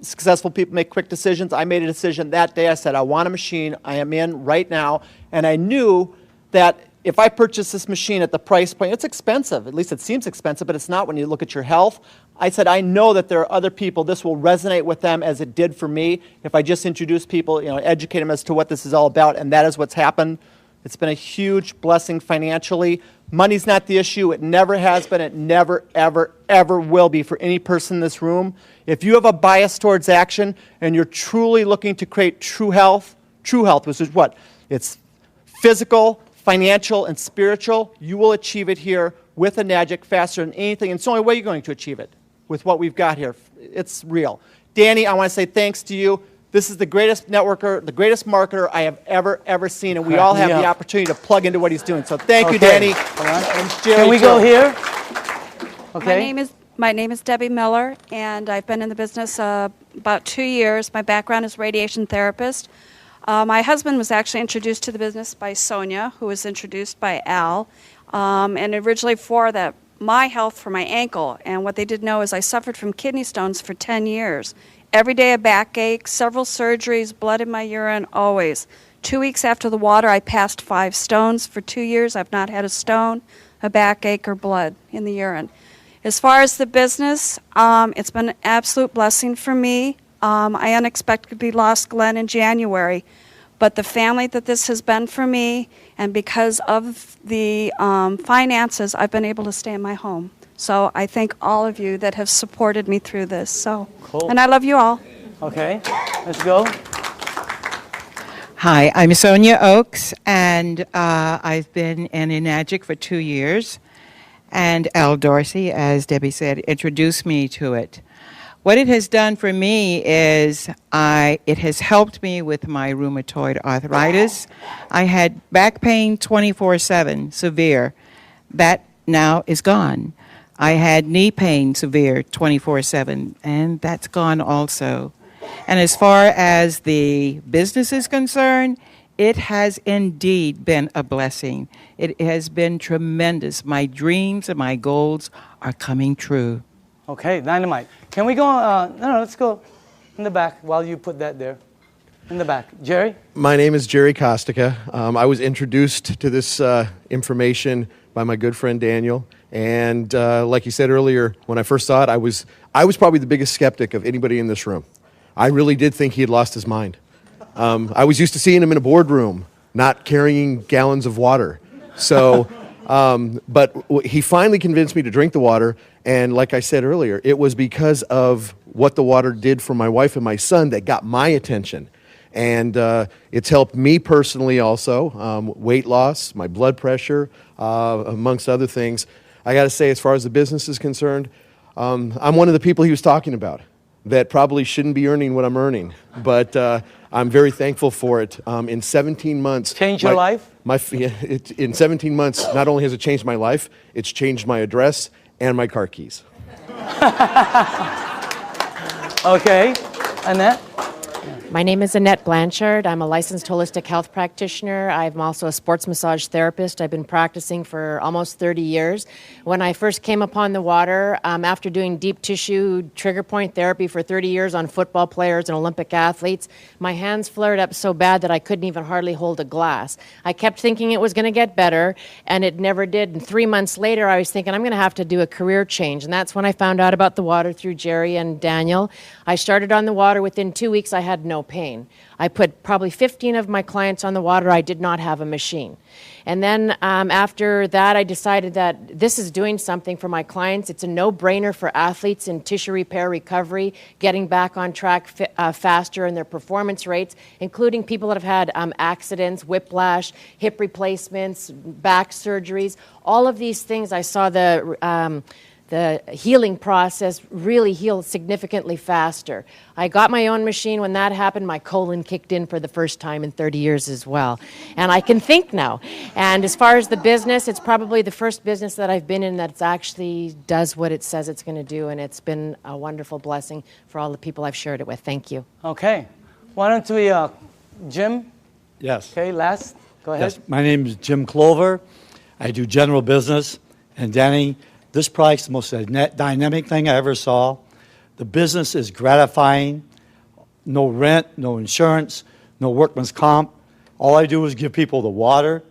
successful people make quick decisions. I made a decision that day. I said, I want a machine. I am in right now. And I knew that if I purchase this machine at the price point, it's expensive. At least it seems expensive, but it's not when you look at your health. I said, I know that there are other people, this will resonate with them as it did for me. If I just introduce people, educate them as to what this is all about, and that is what's happened. It's been a huge blessing financially. Money's not the issue. It never has been. It never, ever, ever will be for any person in this room. If you have a bias towards action and you're truly looking to create true health, which is what? It's physical, financial, and spiritual. You will achieve it here with a Enagic faster than anything. And it's the only way you're going to achieve it with what we've got here. It's real. Danny, I want to say thanks to you. This is the greatest networker, the greatest marketer I have ever seen, and we all have the opportunity to plug into what he's doing. So thank you, Danny. And Jerry, Can we go here? Okay. My name is Debbie Miller, and I've been in the business about 2 years. My background is radiation therapist. My husband was actually introduced to the business by Sonia, who was introduced by Al, and originally for my health for my ankle. And what they didn't know is I suffered from kidney stones for 10 years. Every day a backache, several surgeries, blood in my urine, always. 2 weeks after the water, I passed 5 stones. For 2 years, I've not had a stone, a backache, or blood in the urine. As far as the business, it's been an absolute blessing for me. I unexpectedly lost Glenn in January, but the family that this has been for me, and because of the finances, I've been able to stay in my home. So I thank all of you that have supported me through this. So, cool. And I love you all. Okay, let's go. Hi, I'm Sonia Oakes, and I've been in Enagic for 2 years. And Al Dorsey, as Debbie said, introduced me to it. What it has done for me is it has helped me with my rheumatoid arthritis. I had back pain 24/7, severe. That now is gone. I had knee pain, severe, 24/7, and that's gone also. And as far as the business is concerned, it has indeed been a blessing. It has been tremendous. My dreams and my goals are coming true. Okay, dynamite. Can we go, no, let's go in the back while you put that there. In the back. Jerry? My name is Jerry Kostica. I was introduced to this information by my good friend Daniel. And like you said earlier, when I first saw it, I was probably the biggest skeptic of anybody in this room. I really did think he had lost his mind. I was used to seeing him in a boardroom, not carrying gallons of water. So, but he finally convinced me to drink the water. And like I said earlier, it was because of what the water did for my wife and my son that got my attention. And it's helped me personally also, weight loss, my blood pressure, amongst other things. I got to say, as far as the business is concerned, I'm one of the people he was talking about that probably shouldn't be earning what I'm earning. But I'm very thankful for it. In 17 months... Changed your life? In 17 months, not only has it changed my life, it's changed my address and my car keys. Okay. Annette? My name is Annette Blanchard. I'm a licensed holistic health practitioner. I'm also a sports massage therapist. I've been practicing for almost 30 years. When I first came upon the water, after doing deep tissue trigger point therapy for 30 years on football players and Olympic athletes, my hands flared up so bad that I couldn't even hardly hold a glass. I kept thinking it was going to get better, and it never did. And 3 months later, I was thinking I'm going to have to do a career change. And that's when I found out about the water through Jerry and Daniel. I started on the water. Within 2 weeks, I had no pain. I put probably 15 of my clients on the water. I did not have a machine. And then after that, I decided that this is doing something for my clients. It's a no-brainer for athletes in tissue repair recovery, getting back on track faster in their performance rates, including people that have had accidents, whiplash, hip replacements, back surgeries. All of these things, I saw the healing process really heal significantly faster. I got my own machine. When that happened, my colon kicked in for the first time in 30 years as well. And I can think now. And as far as the business, it's probably the first business that I've been in that actually does what it says it's going to do. And it's been a wonderful blessing for all the people I've shared it with. Thank you. Okay. Why don't we, Jim? Yes. Okay, last. Go ahead. Yes. My name is Jim Clover. I do general business. And Danny, this product's the most dynamic thing I ever saw. The business is gratifying. No rent, no insurance, no workman's comp. All I do is give people the water.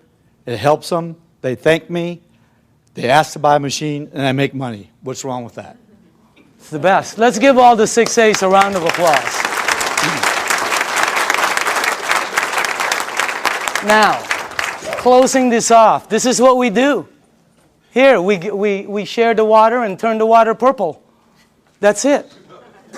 It helps them. They thank me. They ask to buy a machine, and I make money. What's wrong with that? It's the best. Let's give all the 6A's a round of applause. Now, closing this off, this is what we do. Here, we share the water and turn the water purple. That's it.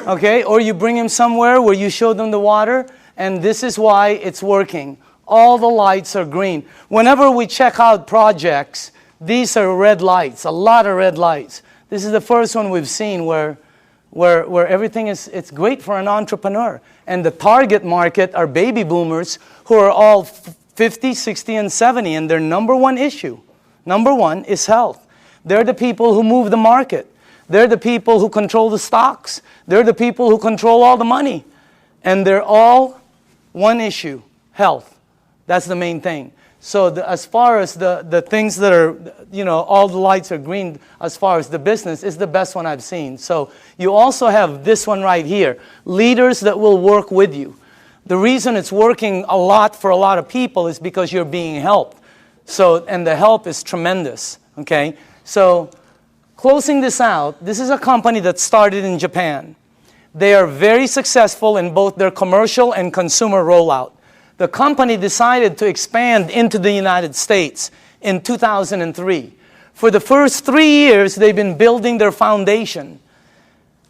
Okay? Or you bring them somewhere where you show them the water, and this is why it's working. All the lights are green. Whenever we check out projects, these are red lights, a lot of red lights. This is the first one we've seen where everything is, it's great for an entrepreneur. And the target market are baby boomers who are all 50, 60, and 70, and their number one issue, number one, is health. They're the people who move the market. They're the people who control the stocks. They're the people who control all the money. And they're all one issue, health. That's the main thing. So as far as the things that are, you know, all the lights are green as far as the business is the best one I've seen. So you also have this one right here, leaders that will work with you. The reason it's working a lot for a lot of people is because you're being helped. So, and the help is tremendous, okay? So closing this out, this is a company that started in Japan. They are very successful in both their commercial and consumer rollout. The company decided to expand into the United States in 2003. For the first 3 years, they've been building their foundation.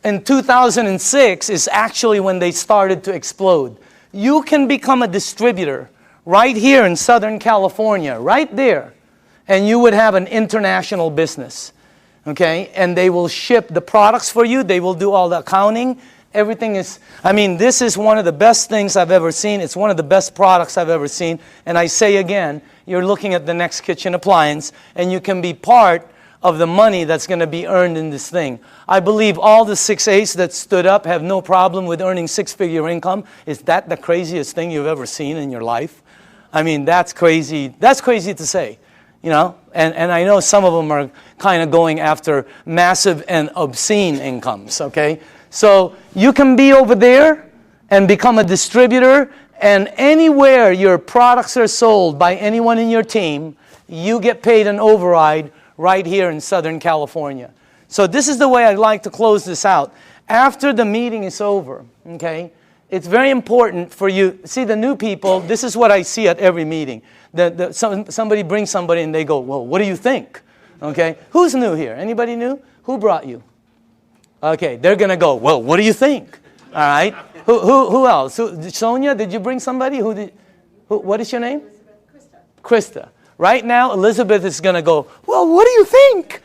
In 2006 is actually when they started to explode. You can become a distributor right here in Southern California, right there, and you would have an international business, okay? And they will ship the products for you. They will do all the accounting. Everything is, I mean, this is one of the best things I've ever seen. It's one of the best products I've ever seen. And I say again, you're looking at the next kitchen appliance, and you can be part of the money that's going to be earned in this thing. I believe all the 6A's that stood up have no problem with earning six-figure income. Is that the craziest thing you've ever seen in your life? I mean, that's crazy. That's crazy to say, you know? And I know some of them are kind of going after massive and obscene incomes, okay? So you can be over there and become a distributor, and anywhere your products are sold by anyone in your team, you get paid an override right here in Southern California. So this is the way I'd like to close this out. After the meeting is over, okay, it's very important for you. See, the new people, this is what I see at every meeting. Somebody brings somebody and they go, well, what do you think? Okay, who's new here? Anybody new? Who brought you? Okay, they're going to go, well, what do you think? All right. Who else? Sonia, did you bring somebody? What is your name? Krista. Right now, Elizabeth is going to go, well, what do you think?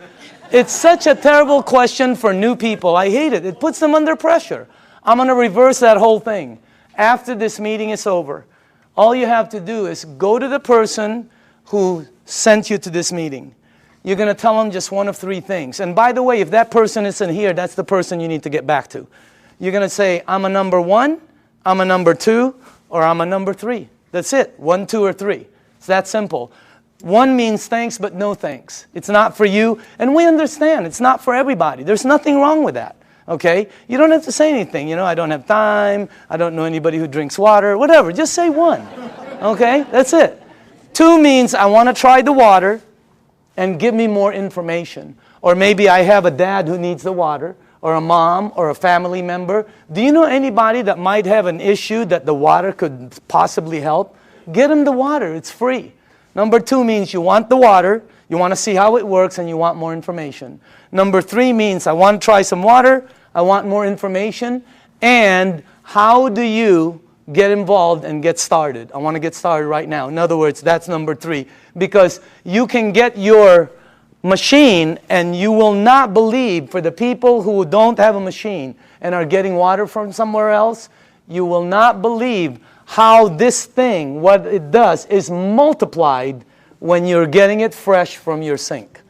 It's such a terrible question for new people. I hate it. It puts them under pressure. I'm going to reverse that whole thing. After this meeting is over, all you have to do is go to the person who sent you to this meeting. You're going to tell them just one of three things. And by the way, if that person isn't here, that's the person you need to get back to. You're going to say, I'm a number 1, I'm a number 2, or I'm a number 3. That's it. 1, 2, or 3. It's that simple. 1 means thanks, but no thanks. It's not for you. And we understand. It's not for everybody. There's nothing wrong with that. Okay? You don't have to say anything. You know, I don't have time. I don't know anybody who drinks water. Whatever. Just say 1. Okay? That's it. 2 means I want to try the water and give me more information. Or maybe I have a dad who needs the water, or a mom, or a family member. Do you know anybody that might have an issue that the water could possibly help? Get them the water. It's free. Number 2 means you want the water, you want to see how it works, and you want more information. Number 3 means I want to try some water, I want more information, and how do you get involved and get started? I want to get started right now. In other words, that's number 3. Because you can get your machine, and you will not believe, for the people who don't have a machine and are getting water from somewhere else, you will not believe how this thing, what it does, is multiplied when you're getting it fresh from your sink.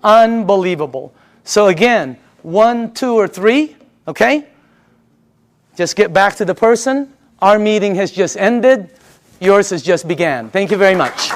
Unbelievable. So again, 1, 2, or 3, okay? Just get back to the person. Our meeting has just ended. Yours has just began. Thank you very much.